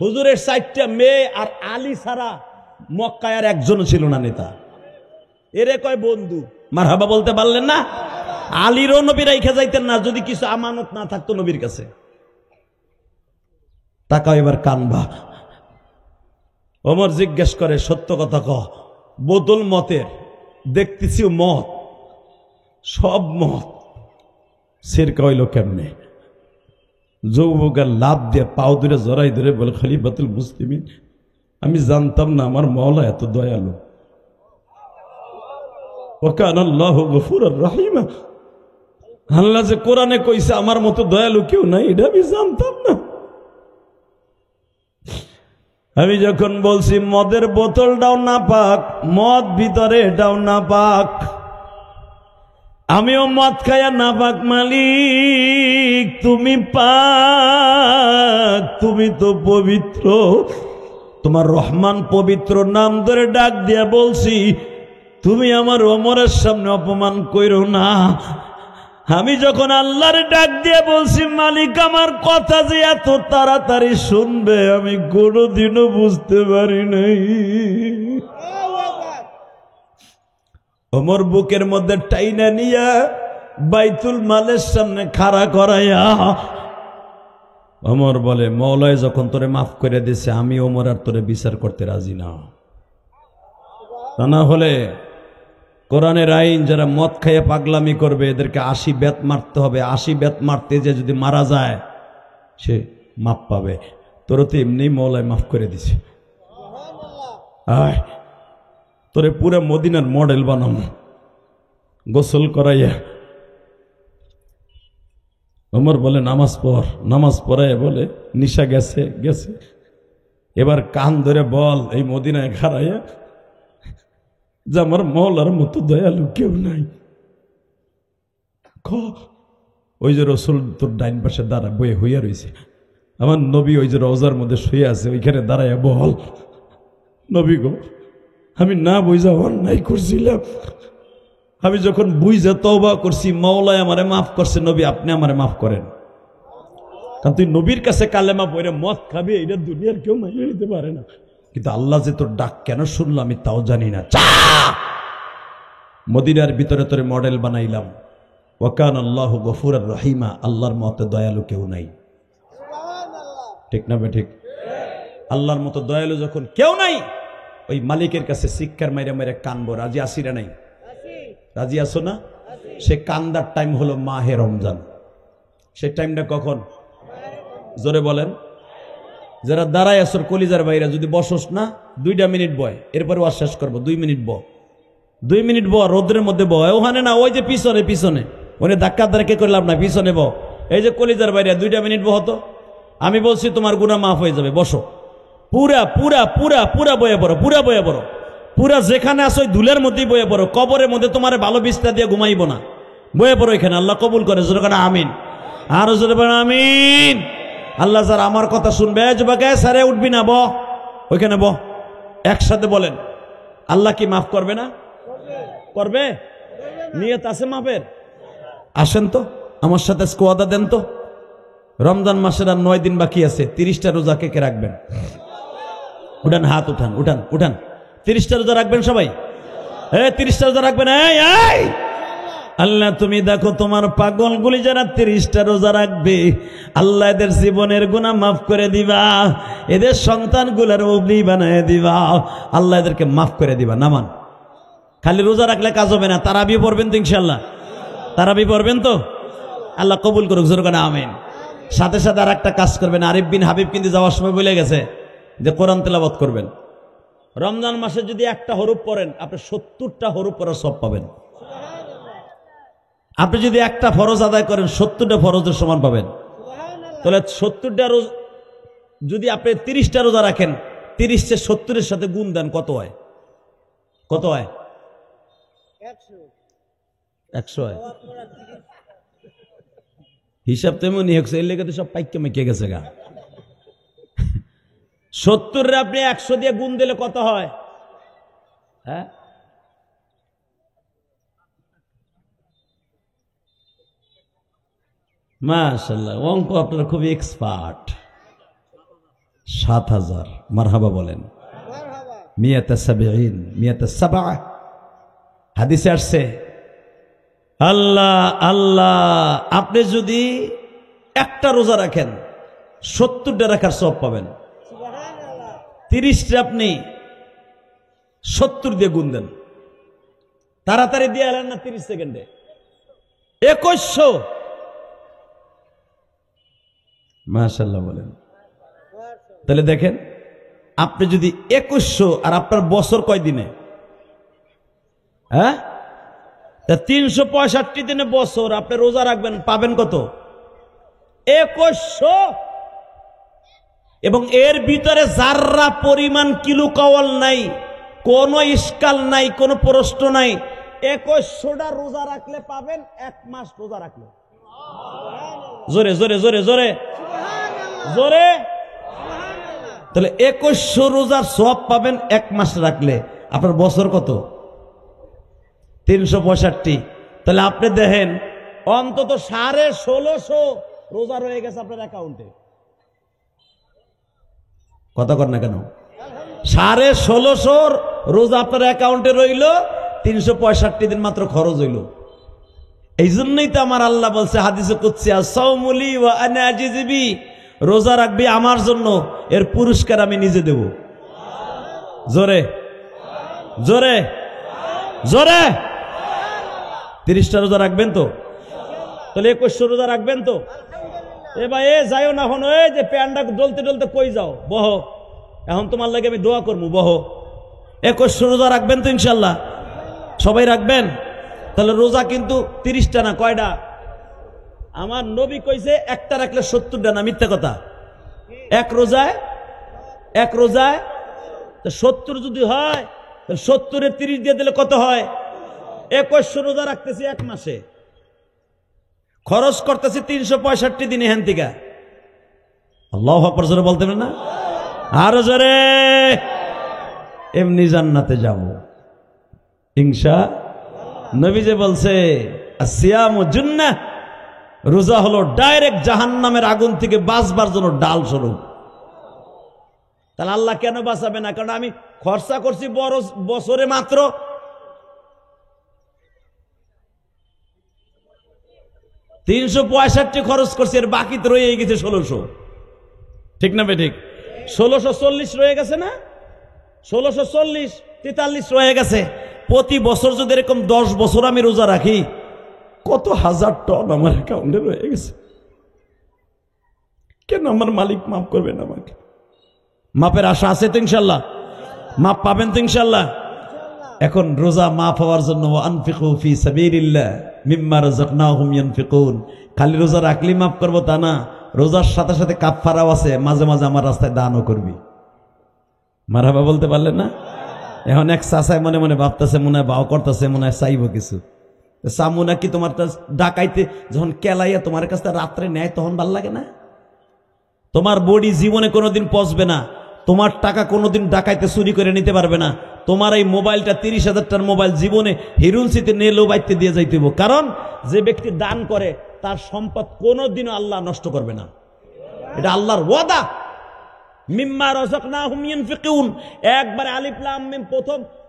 A: হুজুরের 4টা মেয়ে আর আলী ছাড়া মক্কায় আর একজনও ছিল না নেতা। এরে কয় বন্ধু। মারহাবা বলতে পারলেন না? আলীরও নবী রাইখা যাইতেন না যদি কিছু আমানত না থাকতো নবীর কাছে। তাকাও এবার কানবা। ওমর জিজ্ঞেস করে সত্য কথা ক, বোতল মতের দেখতেছি মদ, সব মদ, সিরকা হইল কেমনে? যুবকের লাভ দিয়ে পাও ধরে জড়াই ধরে বলে খলিফাতুল মুসলিমিন, আমি জানতাম না আমার মাওলা এত দয়ালু। ওয়াকানা আল্লাহু গফুরুর রহিমা। আল্লাহ যে কোরআনে কইছে আমার মতো দয়ালু কেউ নাই, এটা আমি জানতাম না। আমি যখন বলছি মদের বোতলটাও না পাক, মদ ভিতরে এটাও না পাক, আমিও মদ খায়া না পাক। মালিক তুমি পাক, তুমি তো পবিত্র, তোমার রহমান পবিত্র নাম ধরে ডাক দিয়া বলছি, তুমি আমার ওমরের সামনে অপমান কইরো না। আমি যখন আল্লাহর ডাক দিয়ে বলছি মালিক আমার কথা যে এত তাড়াতাড়ি শুনবে আমি কোনোদিনও বুঝতে পারি নাই। ওমর বুকের মধ্যে টাইনা নিয়া বাইতুল মালের সামনে খাড়া করাইয়া ওমর বলে, মওলায় যখন তোরে মাফ করে দিছে আমি ওমর আর তোরে বিচার করতে রাজি না। তা না হলে কোরআনের আইন যারা মদ খাইয়ে পাগলামি করবে এদেরকে 80 বেত মারতে হবে। 80 বেত মারতে যে যদি মারা যায় সে মাপ পাবে। তোর তো এমনি মওলায় মাফ করে দিছে। আয় তোরে পুরো মদিনার মডেল বানাম গোসল করাইয়া। ওমর বলে নামাজ পড়, নামাজ পড়াইয়া বলে নিশা গেছে গেছে, এবার কান ধরে বল এই মদিনায় খাড়াইয়া যে আমার মওলার মতো দয়ালু কেউ নাই। ওই যে রসুল তোর ডাইন পাশে দাঁড়া বয়ে হইয়া রয়েছে, আমার নবী ওই যে রওজার মধ্যে শুয়ে আছে ওইখানে দাঁড়াইয়া বল, নবী গো আমি না বুঝা অন্যায় করছিলাম, আমি যখন বুঝা তওবা করছি মওলায় আমারে মাফ করছে, নবী আপনি আমারে মাফ করেন। কারণ তুই নবীর কাছে কালেমা পড়ে মদ খাবি এটা দুনিয়ার কেউ মাইনে নিতে পারে না। কিন্তু আল্লাহ যে তোর ডাক কেন শুনলো আমি তাও জানি না। মদিনার ভিতরে তোরে মডেল বানাইলাম। ওয়াকানা আল্লাহু গফুরুর রহিমা, আল্লাহর মতো দয়ালু কেউ নাই। ঠিক না বে ঠিক?
B: আল্লাহর মতো দয়ালু যখন কেউ নাই, ওই মালিকের কাছে শিক্ষার মাইরে মাইরে কানবো। রাজি আসিরা নাই? রাজি আসো না? সে কান্দার টাইম হলো মাহে রমজান। সে টাইমটা কখন? জোরে বলেন। যারা দাঁড়ায় আসর কলিজার বাইরা, যদি বসস না 2 মিনিট বয়, এরপরে ওয়াজ শেষ করবো। 2 মিনিট 2 মিনিট রোদ্রের মধ্যে ওখানে না, ওই যে পিছনে পিছনে ওনে ধাক্কা ধাক্কা করলাম না, পিছনে এই যে কলিজার বাইরে 2 মিনিট হতো। আমি বলছি তোমার গুনাহ মাফ হয়ে যাবে, বসো। পুরা পুরা পুরা পুরা বয়ে পড়ো, পুরা বয়ে পড়ো, পুরা যেখানে আসো ওই ধুলের মধ্যেই বয়ে পড়ো। কবরের মধ্যে তোমার ভালো বিস্তার দিয়ে ঘুমাইবো না, বয়ে পড়ো এখানে। আল্লাহ কবুল করে, জোরে করে আমিন। আরো জোরে বলেন আমিন। আল্লাহ যারা আমার কথা শুনবে, যুবকে সারে উঠবি না, ওইখানে একসাথে বলেন, আল্লাহ কি মাফ করবে না? করবে। নিয়ত আছে মাফের? আসেন তো আমার সাথে স্কোয়াদা দেন তো। রমজান মাসের আর 9 দিন বাকি আছে। 30টা রোজা কে কে রাখবেন? উঠান, হাত উঠান, উঠান উঠান। 30টা রোজা রাখবেন সবাই? 30টা রোজা রাখবেন। আল্লাহ তুমি দেখো তোমার পাগলগুলি যারা 30টা রোজা রাখবে, আল্লাহ এদের জীবনের গুনাহ মাফ করে দিবা, এদের সন্তানগুলোর ওলি বানায় দিবা, আল্লাহ এদেরকে মাফ করে দিবা। নামান, খালি রোজা রাখলে কাজ হবে না। তারাবি পড়বেন তো ইনশাল্লাহ? তারাবি পড়বেন তো? আল্লাহ কবুল করুক, জোরে করে আমিন। সাথে সাথে আর একটা কাজ করবেন। আরিফ বিন হাবিব কিন্তু যাওয়ার সময় বলে গেছে যে কোরআন তেলাওয়াত করবেন। রমজান মাসে যদি একটা হরফ পড়েন, আপনি 70টা হরফ পড়ার সব পাবেন। আপনি যদি একটা ফরজ আদায় করেন, 70টা ফরজের সমান পাবেন। তাহলে 70টা রোজা, যদি আপনি 30টা রোজা রাখেন, 30 70-এর সাথে গুণ দেন, কত হয়? কত হয়? 100 হয়। হিসাব তেমনই হচ্ছে, এর লেগে তো সব পাইকে মেকে গেছে গা। 70 আপনি 100 দিয়ে গুণ দিলে কত হয়? হ্যাঁ, মাশাআল্লাহ, অঙ্ক আপনারা খুবই এক্সপার্ট। 7000। মারহাবা বলেন। 170 হাদিসে আসছে, আল্লাহ আল্লাহ আপনি যদি একটা রোজা রাখেন, 70টা রাখার সব পাবেন। 30টা আপনি 70 দিয়ে গুণ দেন। তাড়াতাড়ি দিয়ে এলেন না, 30 সেকেন্ডে 2100। মাশাআল্লাহ বলেন। তাহলে দেখেন, আপনি যদি 2100, আর আপনার বছর কয় দিনে? 365 দিনে বছর আপনি রোজা রাখবেন, পাবেন কত? 2100। এবং এর ভিতরে যাররা পরিমাণ কিলো কাওয়াল নাই, কোনো ইস্কাল নাই, কোনো প্রশ্ন নাই। 2100টা রোজা রাখলে পাবেন 1 মাস রোজা রাখলে। জোরে জোরে জোরে জোরে জোরে। তাহলে 2100 রোজার সওয়াব পাবেন 1 মাস রাখলে। আপনার বছর কত? 365। তাহলে আপনি দেখেন, অন্তত 1650 রোজা রয়ে গেছে আপনার অ্যাকাউন্টে। কথা কর না কেন? 1650 রোজা আপনার অ্যাকাউন্টে রইল, 365 দিন মাত্র খরচ হইল। এই জন্যই তো আমার আল্লাহ বলছে হাদিসে কুদসি, আস-সাওমুলি ওয়া আনা আজিযু বি, রোজা রাখবি আমার জন্য, এর পুরস্কার আমি নিজে দেব। জোরে জোরে জোরে। 30টা রোজা রাখবেন তো? তাহলে 2100 রোজা রাখবেন তো? এ ভাই, যাইও না এখন, এই যে প্যান্ডা ডলতে ডলতে কই যাও, বহ, এখন তোমার লাগে আমি দোয়া করবো, বহ। 2100 রোজা রাখবেন তো ইনশাল্লাহ? সবাই রাখবেন? তাহলে রোজা কিন্তু 30টা না, কয়টা? আমার নবী কইছে একটা রাখলে 70টা না, মিথ্যা কথা। এক রোজায় 70 যদি হয়, 70-এ 30 দিয়ে দিলে কত হয়? 2100 রোজা রাখতেছি 1 মাসে, খরচ করতেছি 365 দিন এখান থেকে। আল্লাহু আকবার জোরে বলতে পারেন না? আরো জোরে। এমনি জান্নাতে যাব ইনশাআল্লাহ। নবী যে বলছে, আসিয়ামু জুন্নাহ, রোজা হলো ডাইরেক্ট জাহান্নামের আগুন থেকে বাঁচবার জন্য ডাল স্বরূপ। তাহলে আল্লাহ কেন বাঁচাবে না? কারণ আমি খরচা করছি বছরে মাত্র 365 খরচ করছি, এর বাকি তো রয়ে গেছে 1600। ঠিক না বে ঠিক? 1640 রয়ে গেছে না, 1640 43 রয়ে গেছে। প্রতি বছর যদি এরকম 10 বছর আমি রোজা রাখি, কত হাজার টন আমার অ্যাকাউন্টে রয়ে গেছে। কেন আমার মালিক মাফ করবেন আমাকে? মাপের আশা আছে তো ইনশাল্লাহ, মাপ পাবেন তো ইনশাল্লাহ। এখন রোজা মাফ হওয়ার জন্য আনফিকু ফি সাবিলিল্লাহ মিম্মা রাযাকনাহুম ইয়ানফিকুন, খালি রোজা রাখলি মাফ করবো তা না, রোজার সাথে সাথে কাফফারাও আছে, মাঝে মাঝে আমার রাস্তায় দানও করবি। মারহাবা বলতে পারলেন না? এখন এক চাচায় মনে মনে ভাবতেছে, মনে হয় বাও করতেছে, মনে হয় চাইব কিছু। চামু নাকি তোমার ডাকাইতে যখন কেলাইয়া তোমার কাছে রাত্রে নেয় তখন ভাল লাগে না? তোমার বডি জীবনে কোনোদিন পচবে না, তোমার টাকা কোনোদিন ডাকাইতে চুরি করে নিতে পারবে না। তোমার এই মোবাইলটা 30,000 টাকার মোবাইল জীবনে হিরুনসিতে নিয়ে লোবাইতে দিয়ে যাইতে হবে, কারণ যে ব্যক্তি দান করে তার সম্পদ কোনোদিনও আল্লাহ নষ্ট করবে না, এটা আল্লাহর ওয়াদা। মিম্মা রাযাকনাহুম ইয়ানফিকুন, একবারে আলিফ লাম মিম,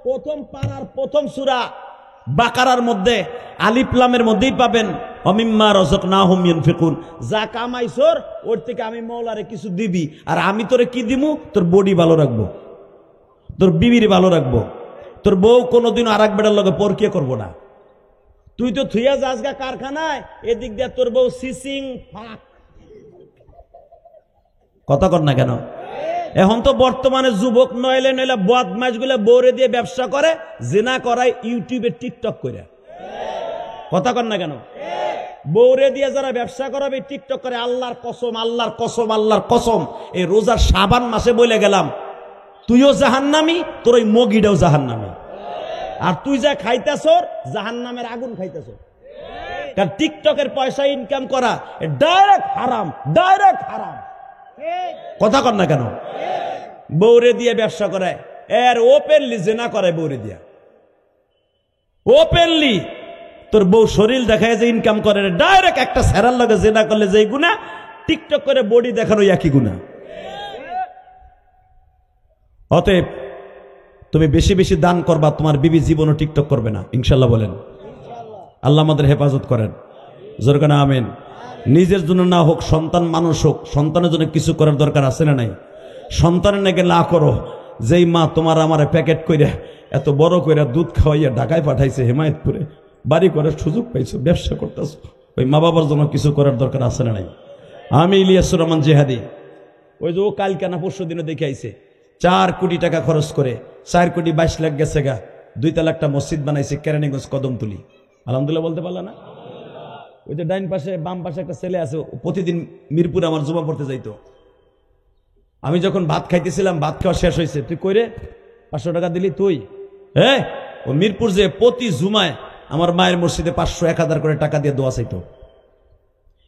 B: প্রথম পারার প্রথম সূরা বাকারার মধ্যে আলিফ লামের মধ্যেই পাবেন অমিম্মা রাযাকনাহুম ইয়ানফিকুন। যা কামাইছর ওর থেকে আমি মওলারে কিছু দিবি, আর আমি তোরে কি দিমু? তোর বডি ভালো রাখবো, তোর বিবির ভালো রাখবো, তোর বউ কোনোদিন আর এক বেটার লগে পরকিয়া করবো না। তুই তো থুইয়া যাস গা কারখানায়, এদিক দিয়ে তোর বউ সিসিং ফাঁক, কথা কর না কেন? এখন তো বর্তমানে যুবক নইলে বদমাইশগুলো বউরে দিয়ে ব্যবসা করে, জিনা করায় ইউটিউবে টিকটক করে, কথা কর না কেন? বউরে দিয়ে যারা ব্যবসা করাবে টিকটক করে, আল্লাহর কসম, আল্লাহর কসম, আল্লাহর কসম, এই রোজার শাবান মাসে বলে গেলাম, তুইও জাহান্নামী, তোর ওই মগিটাও জাহান্নামী, আর তুই যা খাইতেছর জাহান্নামের আগুন খাইতেছর। কারণ টিকটকের পয়সা ইনকাম করা ডাইরেক্ট হারাম, ডাইরেক্ট হারাম, কথা কর না কেন? বউরে দিয়ে ব্যবসা করায়, এর ওপেনলি জেনা করে বউরে দিয়া, ওপেনলি তোর বউ শরীর দেখায় যে ইনকাম করে, ডাইরেক্ট একটা সেরার লগে জেনা করলে যে গুনাহ, টিকটক করে বডি দেখানো একই গুনাহ। অতএব তুমি বেশি বেশি দান করবা, তোমার বিবি জীবনও টিকটক করবে না ইনশাল্লাহ। বলেন আল্লাহ আমাদের হেফাজত করেন, জোরে কানা আমিন। নিজের জন্য না হোক, সন্তান মানুষ হোক, সন্তানের জন্য কিছু করার দরকার আছে না নাই? সন্তানের নাকি না করো, যেই মা তোমার আমার প্যাকেট কইরা এত বড় কইরা দুধ খাওয়াইয়া ঢাকায় পাঠাইছে, হেমায়তপুরে বাড়ি করার সুযোগ পাইছো, ব্যবসা করতেছো, ওই মা বাবার জন্য কিছু করার দরকার আছে না নাই? আমি ইলিয়াসুর রহমান জেহাদি, ওই যে ও কালকানা পরশু দিনে দেখে আইছে, 4 কোটি টাকা খরচ করে 4 কোটি 22 লাখ গেছে গা, 2 তালা একটা মসজিদ বানাইছে কেরানীগঞ্জ কদমতলি। আলহামদুলিল্লাহ বলতে পারলা না? ওই যে ডাইন পাশে বাম পাশে একটা ছেলে আছে, প্রতিদিন মিরপুরে আমার জুমা পড়তে যাইতো। আমি যখন ভাত খাইতেছিলাম, ভাত খাওয়া শেষ হয়েছে, তুই কইরে 500 টাকা দিলি তুই? হ্যাঁ, ও মিরপুর যে প্রতি জুমায় আমার মায়ের মসজিদে 500 1000 করে টাকা দিয়ে দোয়া চাইতো।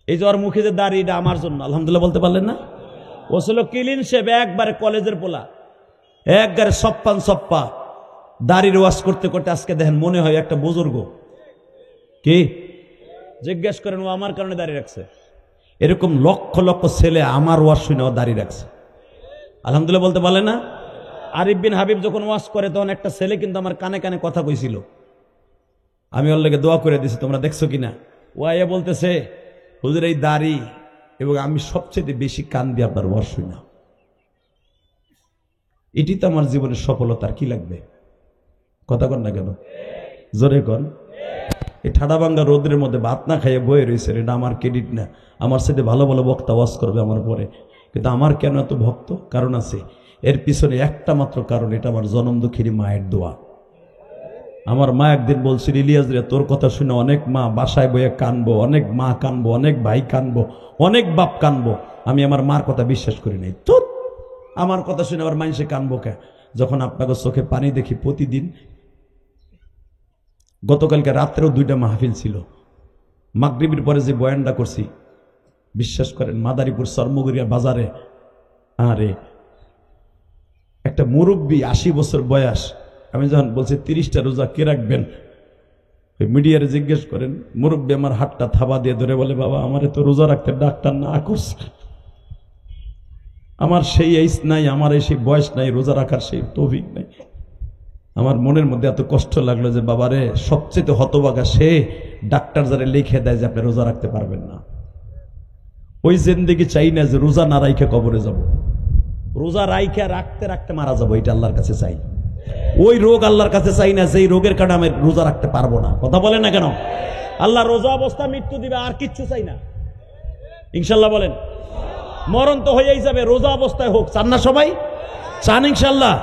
B: এই যে ওর মুখে যে দাড়ি, এটা আমার জন্য। আলহামদুলিল্লাহ বলতে পারলেন না? ও ছিল ক্লিন শেভ, একবারে কলেজের পোলা, একবারে সপ্পা দাড়ির ওয়াশ করতে করতে আজকে দেখেন মনে হয় একটা বুজুর্গ। কি জিজ্ঞেস করেন, ও আমার কারণে দাড়ি রাখছে। এরকম লক্ষ লক্ষ ছেলে আমার ওয়াশ শুনে ও দাড়ি রাখছে। আলহামদুলিল্লাহ বলতে পারলেন না? আরিফ বিন হাবিব যখন ওয়াশ করে, তখন একটা ছেলে কিন্তু আমার কানে কানে কথা কইছিল, আমি ওর লেগে দোয়া করে দিছি, তোমরা দেখছো কিনা? ও আইয়া বলতেছে, হুজুর এই দাড়ি এবং আমি সবচেয়ে বেশি কান দিয়ে আপনার ওয়াশ শুনি না, এটি তো আমার জীবনের সফলতার কি লাগবে? কথা কন না কেন? জোরে কন। এই ঠাডা ভাঙ্গা রোদের মধ্যে ভাত না খাইয়ে বয়ে রয়েছে, এটা আমার ক্রেডিট না। আমার সাথে ভালো ভালো বক্তা ওয়াজ করবে আমার পরে, কিন্তু আমার কেন এত ভক্ত? কারণ আছে, এর পিছনে একটা মাত্র কারণ, এটা আমার জনম দুঃখিনী মায়ের দোয়া। আমার মা একদিন বলছিল, ইলিয়াস রে, তোর কথা শুনে অনেক মা বাসায় বয়ে কানবো, অনেক মা কানবো, অনেক ভাই কানবো, অনেক বাপ কানবো, আমি আমার মার কথা বিশ্বাস করি নাই। তো আমার কথা শুনে আবার মানুষে কানবো কে? যখন আপনাকে চোখে পানি দেখি প্রতিদিন। গতকালকে রাত্রেও 2টা মাহফিল ছিল, মাগরিবের পরে যে বয়ানটা করছি, বিশ্বাস করেন মাদারীপুর সরমগুড়িয়া বাজারে, আরে একটা মুরব্বী 80 বছর বয়স, আমি যখন বলছি 30টা রোজা কে রাখবেন, ওই মিডিয়ারে জিজ্ঞেস করেন, মুরব্বী আমার হাতটা থাবা দিয়ে ধরে বলে, বাবা আমারে তো রোজা রাখতে ডাক্তার না করছে, আমার সেই এইজ নাই, আমার সেই বয়স নাই, রোজা রাখার সেই তৌফিক নাই। আমার মনের মধ্যে এত কষ্ট লাগলো যে বাবারে, সবচেয়ে হতভাগা সে, ডাক্তার যারা লিখে দেয় যে আপনি রোজা রাখতে পারবেন না। ওই জিন্দেগি চাই না যে রোজা না রাইখে কবরে যাব। রোজা রাইখা রাখতে রাখতে মারা যাবো, এটা আল্লাহর কাছে চাই। ওই রোগ আল্লাহর কাছে চাই না যেই রোগের কারণে আমি রোজা রাখতে পারবো না। কথা বলেন না কেন? আল্লাহ রোজা অবস্থা মৃত্যু দিবে, আর কিচ্ছু চাই না। ইনশাল্লাহ বলেন। মরণ তো হয়েই যাবে, রোজা অবস্থায় হোক। চান না সবাই? চান ইনশাল্লাহ?